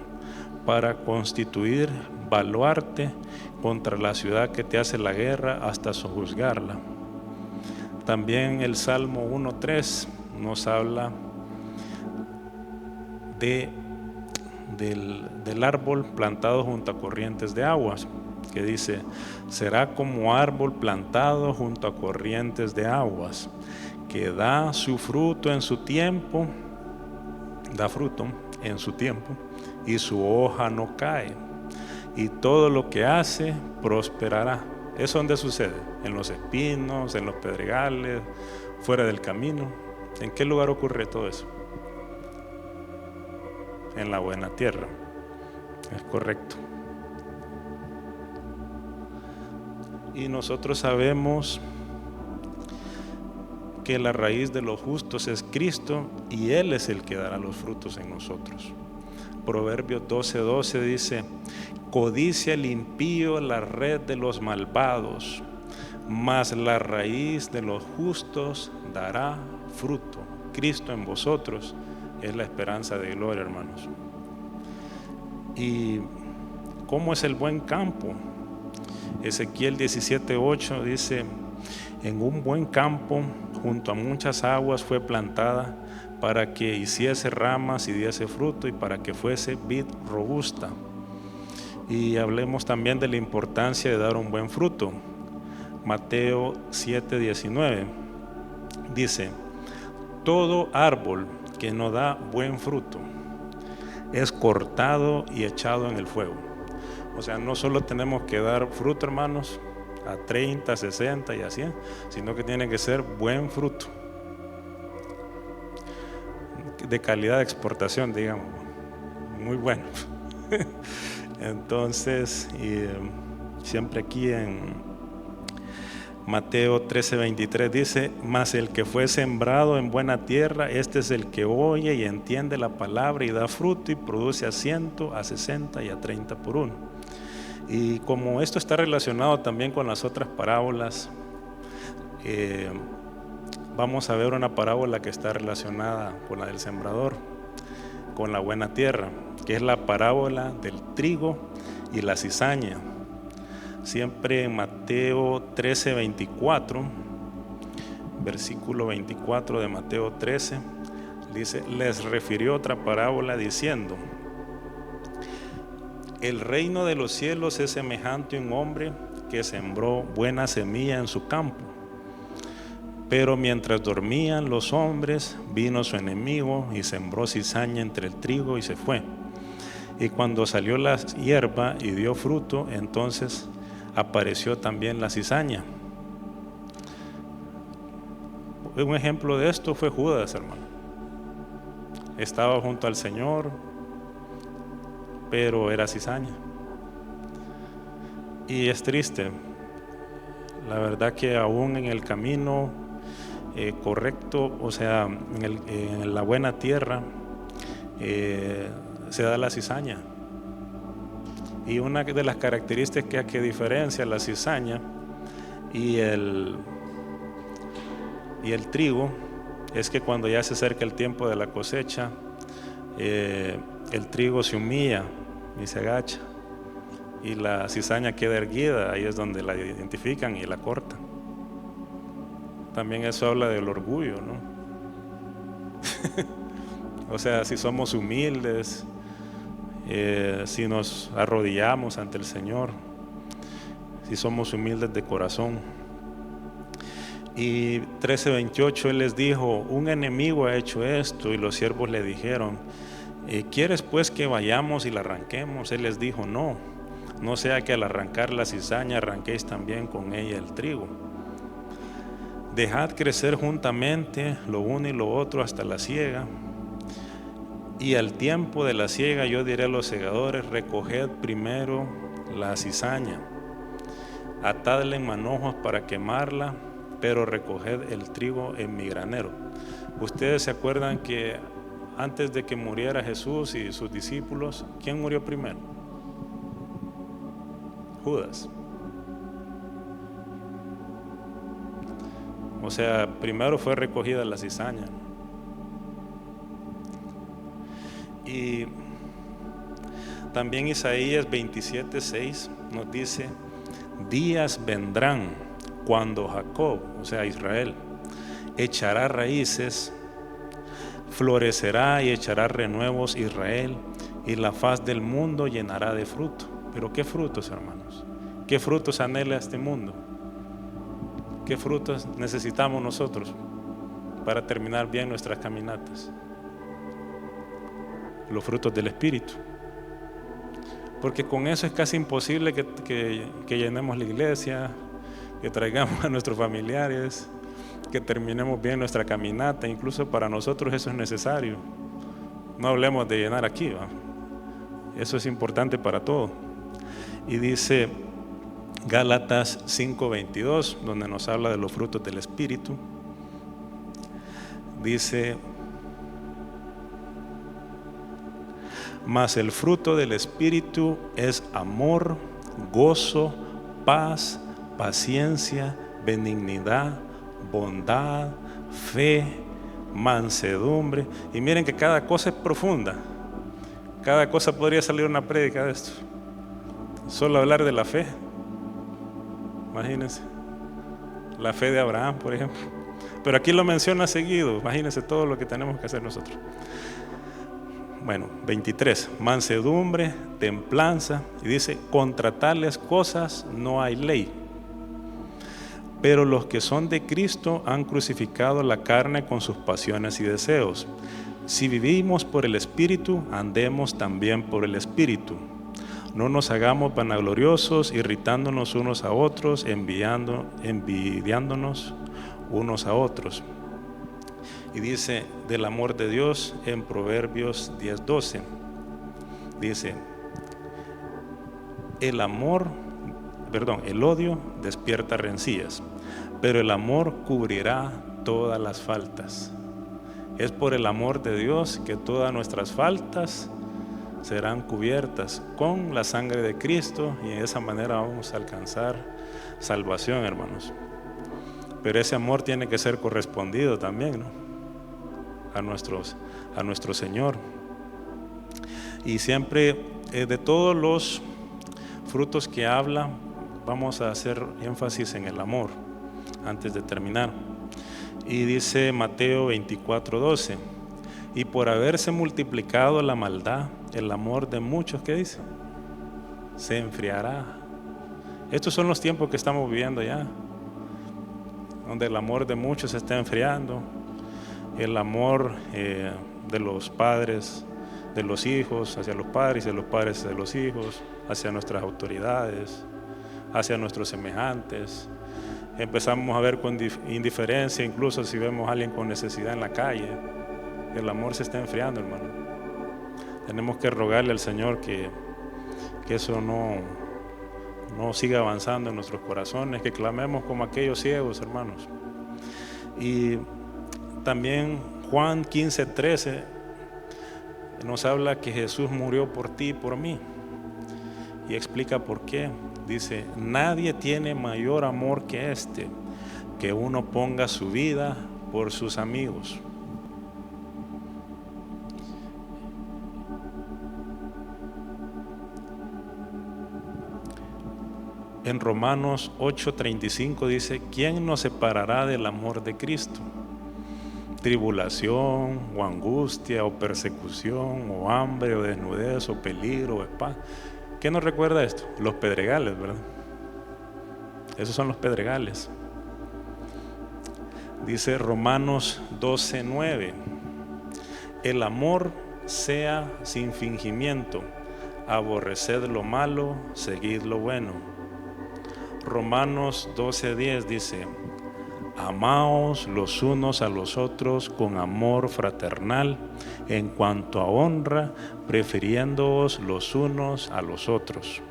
[SPEAKER 1] para constituir baluarte contra la ciudad que te hace la guerra hasta sojuzgarla. También el Salmo 1:3 nos habla del árbol plantado junto a corrientes de aguas. que dice: será como árbol plantado junto a corrientes de aguas, que da su fruto en su tiempo, da fruto en su tiempo, y su hoja no cae, y todo lo que hace prosperará. ¿Eso dónde sucede? En los espinos, en los pedregales, fuera del camino. ¿En qué lugar ocurre todo eso? En la buena tierra. Es correcto. Y nosotros sabemos que la raíz de los justos es Cristo, y Él es el que dará los frutos en nosotros. Proverbios 12:12 dice: codicia el impío la red de los malvados, mas la raíz de los justos dará fruto. Cristo en vosotros es la esperanza de gloria, hermanos. ¿Y cómo es el buen campo? Ezequiel 17:8 dice: en un buen campo junto a muchas aguas fue plantada, para que hiciese ramas y diese fruto, y para que fuese vid robusta. Y hablemos también de la importancia de dar un buen fruto. Mateo 7:19 dice: todo árbol que no da buen fruto es cortado y echado en el fuego. O sea, no solo tenemos que dar fruto, hermanos, a 30, 60 y a 100, sino que tiene que ser buen fruto, de calidad de exportación, digamos, muy bueno. Entonces, siempre aquí en Mateo 13:23 dice: mas el que fue sembrado en buena tierra, este es el que oye y entiende la palabra y da fruto y produce a 100, a 60 y a 30 por uno. Y como esto está relacionado también con las otras parábolas, vamos a ver una parábola que está relacionada con la del sembrador, con la buena tierra, que es la parábola del trigo y la cizaña. Siempre en Mateo 13:24, versículo 24 de Mateo 13, dice: les refirió otra parábola diciendo: el reino de los cielos es semejante a un hombre que sembró buena semilla en su campo. Pero mientras dormían los hombres, vino su enemigo y sembró cizaña entre el trigo y se fue. Y cuando salió la hierba y dio fruto, entonces apareció también la cizaña. Un ejemplo de esto fue Judas, hermano. Estaba junto al Señor, pero era cizaña. Y es triste, la verdad, que aún en el camino correcto, o sea, en la buena tierra, se da la cizaña. Y una de las características que diferencia la cizaña y el trigo es que cuando ya se acerca el tiempo de la cosecha, el trigo se humilla y se agacha, y la cizaña queda erguida. Ahí es donde la identifican y la cortan. También eso habla del orgullo, ¿no? O sea, si somos humildes, si nos arrodillamos ante el Señor, si somos humildes de corazón. Y 13:28 Él les dijo: un enemigo ha hecho esto. Y los siervos le dijeron: ¿quieres pues que vayamos y la arranquemos? Él les dijo: no sea que al arrancar la cizaña arranquéis también con ella el trigo. Dejad crecer juntamente lo uno y lo otro hasta la siega. Y al tiempo de la siega yo diré a los segadores: recoged primero la cizaña, atadla en manojos para quemarla, pero recoged el trigo en mi granero. Ustedes se acuerdan que antes de que muriera Jesús y sus discípulos, ¿quién murió primero? Judas. O sea, primero fue recogida la cizaña. Y también Isaías 27:6 nos dice: días vendrán cuando Jacob, o sea Israel, echará raíces, florecerá y echará renuevos Israel, y la faz del mundo llenará de fruto. ¿Pero qué frutos, hermanos? ¿Qué frutos anhela este mundo? ¿Qué frutos necesitamos nosotros para terminar bien nuestras caminatas? Los frutos del Espíritu. Porque con eso es casi imposible que llenemos la iglesia, que traigamos a nuestros familiares, que terminemos bien nuestra caminata. Incluso para nosotros eso es necesario. No hablemos de llenar aquí, ¿va? Eso es importante para todo. Y dice Gálatas 5:22, donde nos habla de los frutos del Espíritu. Dice: mas el fruto del Espíritu es amor, gozo, paz, paciencia, benignidad, bondad, fe, mansedumbre. Y miren que cada cosa es profunda. Cada cosa podría salir una prédica de esto. Solo hablar de la fe. Imagínense. La fe de Abraham, por ejemplo. Pero aquí lo menciona seguido. Imagínense todo lo que tenemos que hacer nosotros. Bueno, 23. Mansedumbre, templanza. Y dice: contra tales cosas no hay ley. Pero los que son de Cristo han crucificado la carne con sus pasiones y deseos. Si vivimos por el Espíritu, andemos también por el Espíritu. No nos hagamos vanagloriosos, irritándonos unos a otros, envidiándonos unos a otros. Y dice del amor de Dios en Proverbios 10:12. Dice: el odio despierta rencillas, pero el amor cubrirá todas las faltas. Es por el amor de Dios que todas nuestras faltas serán cubiertas con la sangre de Cristo, y de esa manera vamos a alcanzar salvación, hermanos. Pero ese amor tiene que ser correspondido también, ¿no? a nuestro Señor. Y siempre de todos los frutos que habla, vamos a hacer énfasis en el amor antes de terminar. Y dice Mateo 24:12: y por haberse multiplicado la maldad, el amor de muchos, ¿qué dice? Se enfriará. Estos son los tiempos que estamos viviendo ya, donde el amor de muchos se está enfriando. El amor de los padres, de los hijos hacia los padres, y de los padres hacia los hijos, hacia nuestras autoridades, hacia nuestros semejantes. Empezamos a ver con indiferencia, incluso si vemos a alguien con necesidad en la calle. El amor se está enfriando, hermano. Tenemos que rogarle al Señor que eso no siga avanzando en nuestros corazones, que clamemos como aquellos ciegos, hermanos. Y también Juan 15:13 nos habla que Jesús murió por ti y por mí, y explica por qué. Dice: nadie tiene mayor amor que este, que uno ponga su vida por sus amigos. En Romanos 8:35 dice: ¿quién nos separará del amor de Cristo? Tribulación, o angustia, o persecución, o hambre, o desnudez, o peligro, o espada. ¿Qué nos recuerda esto? Los pedregales, ¿verdad? Esos son los pedregales. Dice Romanos 12:9: el amor sea sin fingimiento, aborreced lo malo, seguid lo bueno. Romanos 12:10 dice: amaos los unos a los otros con amor fraternal, en cuanto a honra, prefiriéndoos los unos a los otros.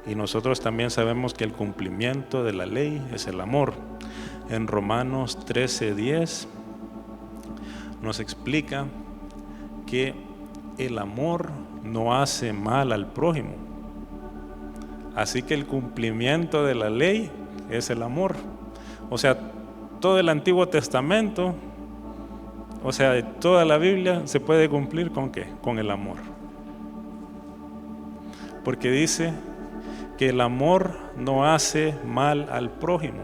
[SPEAKER 1] Y nosotros también sabemos que el cumplimiento de la ley es el amor. En Romanos 13:10 nos explica que el amor no hace mal al prójimo. Así que el cumplimiento de la ley es el amor. O sea, todo el Antiguo Testamento, o sea, toda la Biblia se puede cumplir ¿con qué? Con el amor. Porque dice que el amor no hace mal al prójimo.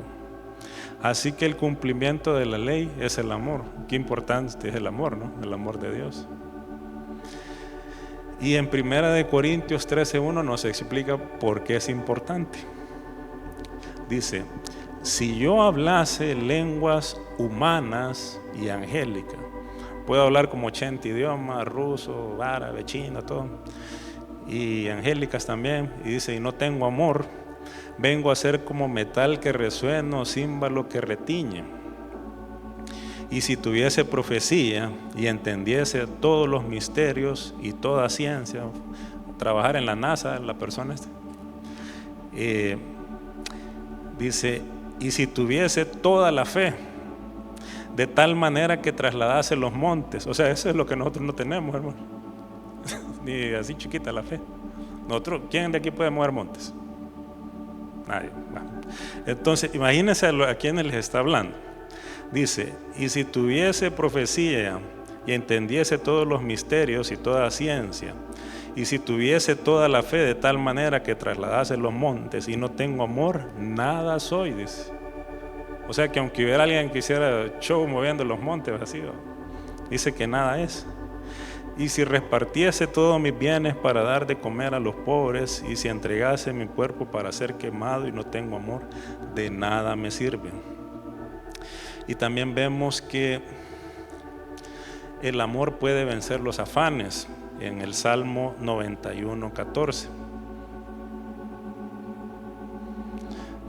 [SPEAKER 1] Así que el cumplimiento de la ley es el amor. Qué importante es el amor, ¿no? El amor de Dios. Y en 1 Corintios 13:1 nos explica por qué es importante. Dice, si yo hablase lenguas humanas y angélicas, puedo hablar como 80 idiomas, ruso, árabe, chino, todo, y angélicas también, y dice, y no tengo amor, vengo a ser como metal que resuena o címbalo que retiñe. Y si tuviese profecía y entendiese todos los misterios y toda ciencia, trabajar en la NASA, la persona dice, y si tuviese toda la fe, de tal manera que trasladase los montes. O sea, eso es lo que nosotros no tenemos, hermano. Ni así chiquita la fe. Nosotros, ¿quién de aquí puede mover montes? Nadie. Entonces, imagínense a quiénes les está hablando. Dice, y si tuviese profecía y entendiese todos los misterios y toda ciencia, y si tuviese toda la fe de tal manera que trasladase los montes, y no tengo amor, nada soy, dice. O sea que aunque hubiera alguien que hiciera show moviendo los montes, así, dice que nada es. Y si repartiese todos mis bienes para dar de comer a los pobres, y si entregase mi cuerpo para ser quemado y no tengo amor, de nada me sirve. Y también vemos que el amor puede vencer los afanes en el Salmo 91:14.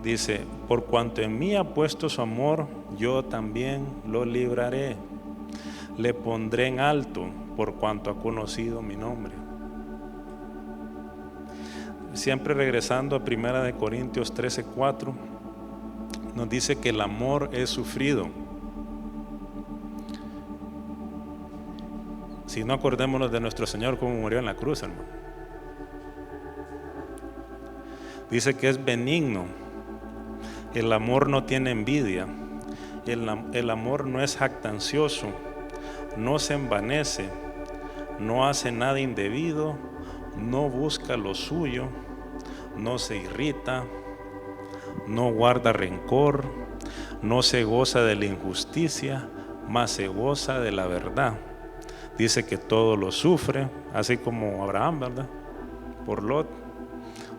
[SPEAKER 1] Dice, por cuanto en mí ha puesto su amor, yo también lo libraré. Le pondré en alto por cuanto ha conocido mi nombre. Siempre regresando a 1 Corintios 13:4, nos dice que el amor es sufrido. Si no, acordémonos de nuestro Señor como murió en la cruz, hermano. Dice que es benigno. El amor no tiene envidia. El amor no es jactancioso, no se envanece, no hace nada indebido, no busca lo suyo, no se irrita, no guarda rencor, no se goza de la injusticia, mas se goza de la verdad. Dice que todo lo sufre, así como Abraham, ¿verdad? Por Lot,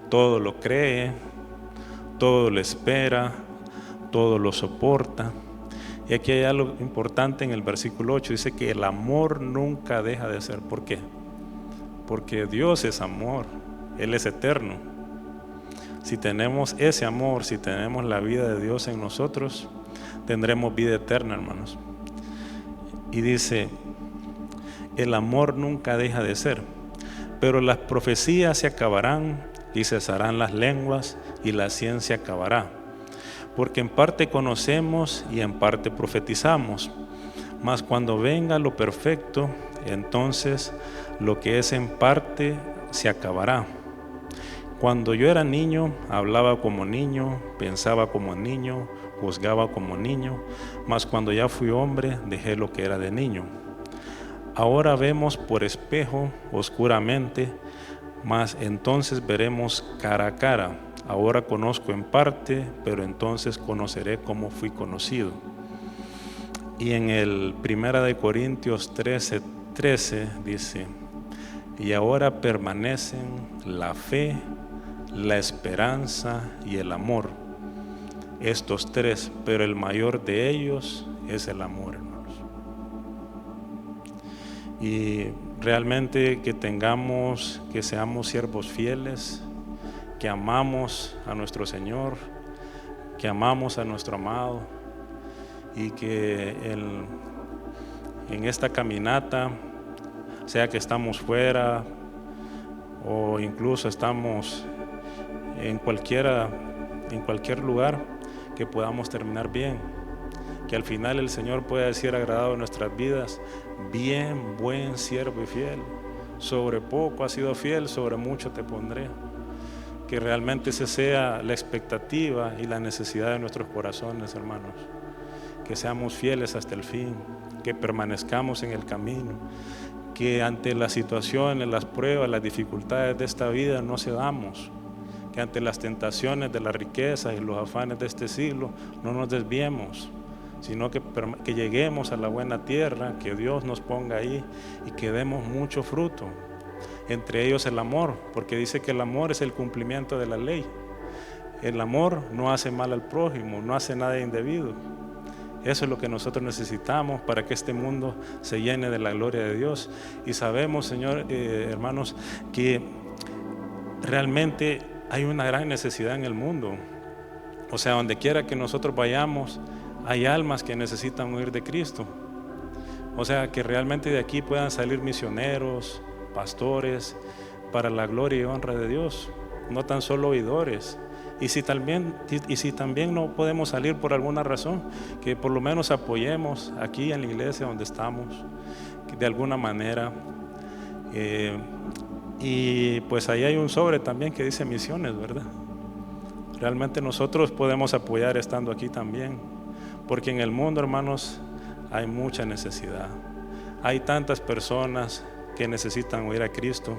[SPEAKER 1] todo lo cree, todo lo espera, todo lo soporta. Y aquí hay algo importante en el versículo 8, dice que el amor nunca deja de ser. ¿Por qué? Porque Dios es amor, Él es eterno. Si tenemos ese amor, si tenemos la vida de Dios en nosotros, tendremos vida eterna, hermanos. Y dice, el amor nunca deja de ser, pero las profecías se acabarán y cesarán las lenguas y la ciencia acabará. Porque en parte conocemos y en parte profetizamos, mas cuando venga lo perfecto, entonces lo que es en parte se acabará. Cuando yo era niño, hablaba como niño, pensaba como niño, juzgaba como niño, mas cuando ya fui hombre, dejé lo que era de niño. Ahora vemos por espejo, oscuramente, mas entonces veremos cara a cara. Ahora conozco en parte, pero entonces conoceré como fui conocido. Y en el 1 Corintios 13:13 dice, y ahora permanecen la fe, la esperanza y el amor. Estos tres, pero el mayor de ellos es el amor, hermanos. Y realmente que seamos siervos fieles, que amamos a nuestro Señor, que amamos a nuestro amado, y que en esta caminata, sea que estamos fuera o incluso estamos en cualquier lugar, que podamos terminar bien, que al final el Señor pueda decir agradado en nuestras vidas, bien, buen siervo y fiel, sobre poco has sido fiel, sobre mucho te pondré. Que realmente esa sea la expectativa y la necesidad de nuestros corazones, hermanos. Que seamos fieles hasta el fin, que permanezcamos en el camino, que ante las situaciones, las pruebas, las dificultades de esta vida no cedamos, que ante las tentaciones de la riqueza y los afanes de este siglo no nos desviemos, sino que lleguemos a la buena tierra, que Dios nos ponga ahí y que demos mucho fruto. Entre ellos el amor, porque dice que el amor es el cumplimiento de la ley. el amor no hace mal al prójimo, no hace nada indebido. Eso es lo que nosotros necesitamos para que este mundo se llene de la gloria de Dios. Y sabemos, Señor, hermanos, que realmente hay una gran necesidad en el mundo. O sea, donde quiera que nosotros vayamos, hay almas que necesitan oír de Cristo. O sea, que realmente de aquí puedan salir misioneros, pastores, para la gloria y honra de Dios, no tan solo oidores. Y si también no podemos salir por alguna razón, que por lo menos apoyemos aquí en la iglesia donde estamos, de alguna manera. Y pues ahí hay un sobre también que dice misiones, ¿verdad? Realmente nosotros podemos apoyar estando aquí también, porque en el mundo, hermanos, hay mucha necesidad. Hay tantas personas que necesitan oír a Cristo.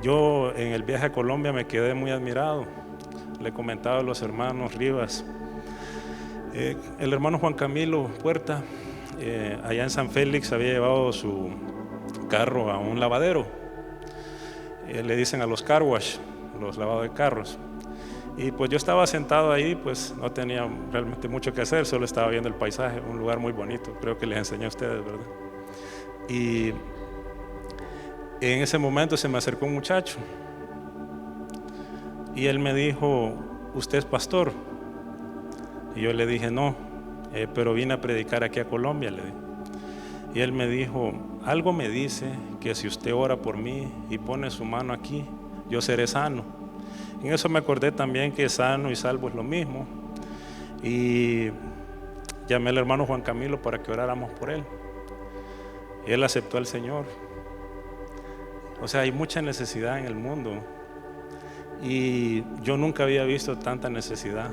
[SPEAKER 1] Yo en el viaje a Colombia me quedé muy admirado. Le comentaba a los hermanos Rivas, el hermano Juan Camilo Puerta, allá en San Félix había llevado su carro a un lavadero. Le dicen a los car wash, los lavados de carros. Y pues yo estaba sentado ahí, pues no tenía realmente mucho que hacer, solo estaba viendo el paisaje, un lugar muy bonito, creo que les enseñé a ustedes, ¿verdad? Y en ese momento se me acercó un muchacho y él me dijo, ¿usted es pastor? Y yo le dije, no, pero vine a predicar aquí a Colombia, le dije. Y él me dijo, algo me dice que si usted ora por mí y pone su mano aquí, yo seré sano. En eso me acordé también que sano y salvo es lo mismo. Y llamé al hermano Juan Camilo para que oráramos por él. Y él aceptó al Señor. O sea, hay mucha necesidad en el mundo. Y yo nunca había visto tanta necesidad.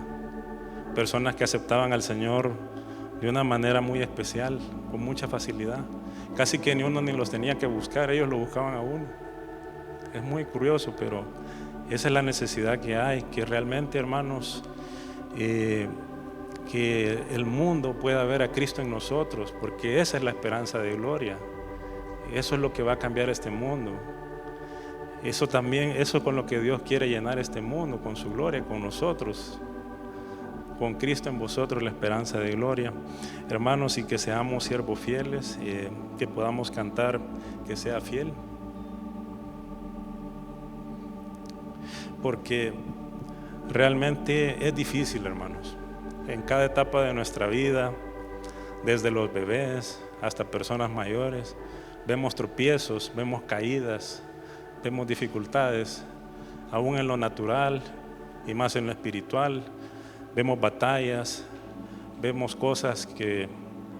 [SPEAKER 1] Personas que aceptaban al Señor de una manera muy especial, con mucha facilidad. Casi que ni uno ni los tenía que buscar, ellos lo buscaban a uno. Es muy curioso, pero esa es la necesidad que hay, que realmente, hermanos, que el mundo pueda ver a Cristo en nosotros, porque esa es la esperanza de gloria. Eso es lo que va a cambiar este mundo. Eso con lo que Dios quiere llenar este mundo, con su gloria, con nosotros, con Cristo en vosotros, la esperanza de gloria. Hermanos, y que seamos siervos fieles, que podamos cantar que sea fiel. Porque realmente es difícil, hermanos. En cada etapa de nuestra vida, desde los bebés hasta personas mayores, vemos tropiezos, vemos caídas, vemos dificultades, aún en lo natural y más en lo espiritual. Vemos batallas, vemos cosas que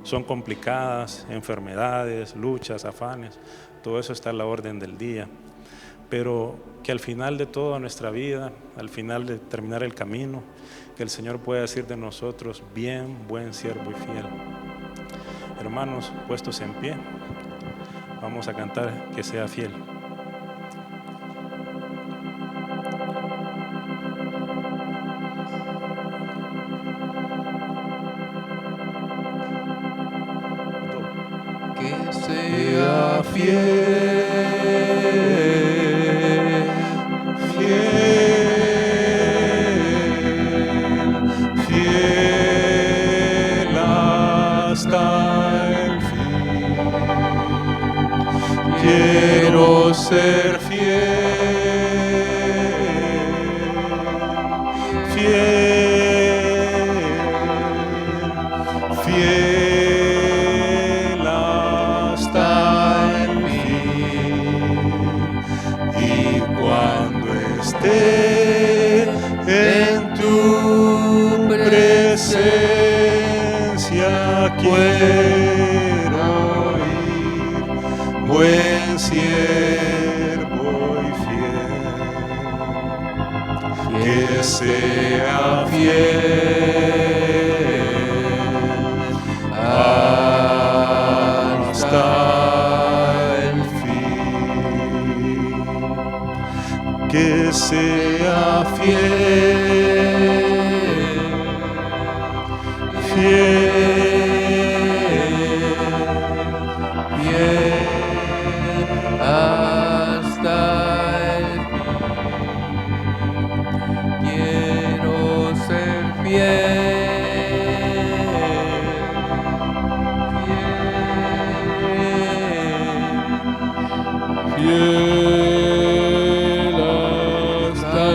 [SPEAKER 1] son complicadas, enfermedades, luchas, afanes. Todo eso está a la orden del día. Pero que al final de toda nuestra vida, al final de terminar el camino, que el Señor pueda decir de nosotros, bien, buen siervo y fiel. Hermanos, puestos en pie, vamos a cantar que sea fiel.
[SPEAKER 2] Que sea fiel. Quiero ser fiel, fiel hasta el fin. Y cuando esté en tu presencia, quiero ir, buen siervo y fiel, que sea fiel hasta el fin, que sea fiel, fiel hasta el fin.
[SPEAKER 3] fiel hasta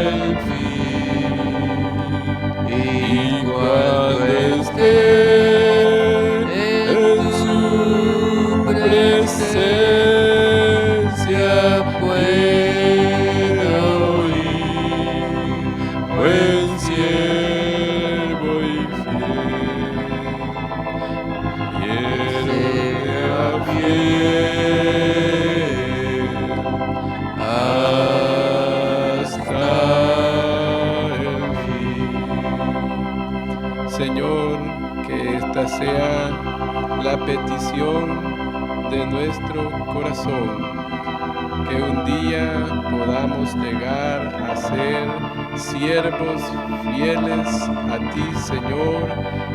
[SPEAKER 3] el fin. Y cuando esté en su presencia pueda oír, buen siervo y fiel, sea fiel hasta el fin. Señor, que esta sea la petición de nuestro corazón, que un día podamos llegar a ser siervos fieles a ti, Señor,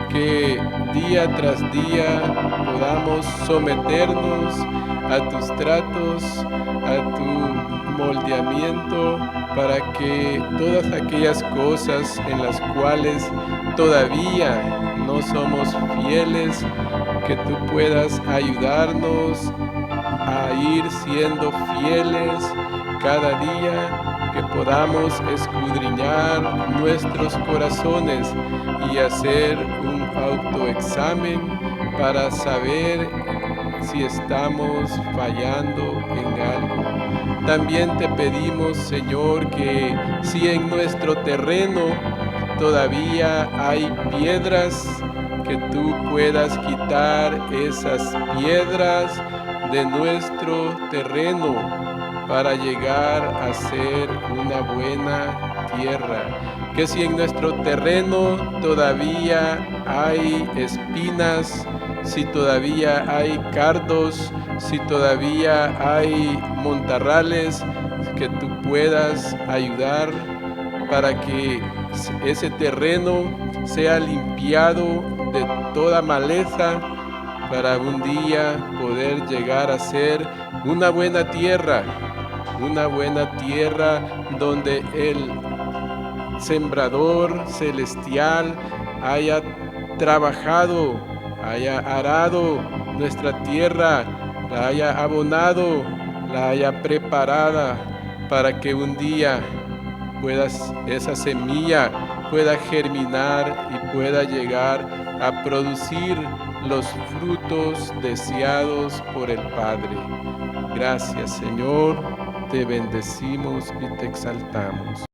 [SPEAKER 3] que día tras día podamos someternos a tus tratos, a tu moldeamiento, para que todas aquellas cosas en las cuales todavía no somos fieles, que tú puedas ayudarnos a ir siendo fieles cada día, que podamos escudriñar nuestros corazones y hacer un autoexamen para saber si estamos fallando en algo. También te pedimos, Señor, que si en nuestro terreno todavía hay piedras, que tú puedas quitar esas piedras de nuestro terreno para llegar a ser una buena tierra. Que si en nuestro terreno todavía hay espinas, si todavía hay cardos, si todavía hay montarrales, que tú puedas ayudar para que ese terreno sea limpiado de toda maleza, para un día poder llegar a ser una buena tierra donde el sembrador celestial haya trabajado, haya arado nuestra tierra, la haya abonado, la haya preparada, para que un día esa semilla pueda germinar y pueda llegar a producir los frutos deseados por el Padre. Gracias, Señor, te bendecimos y te exaltamos.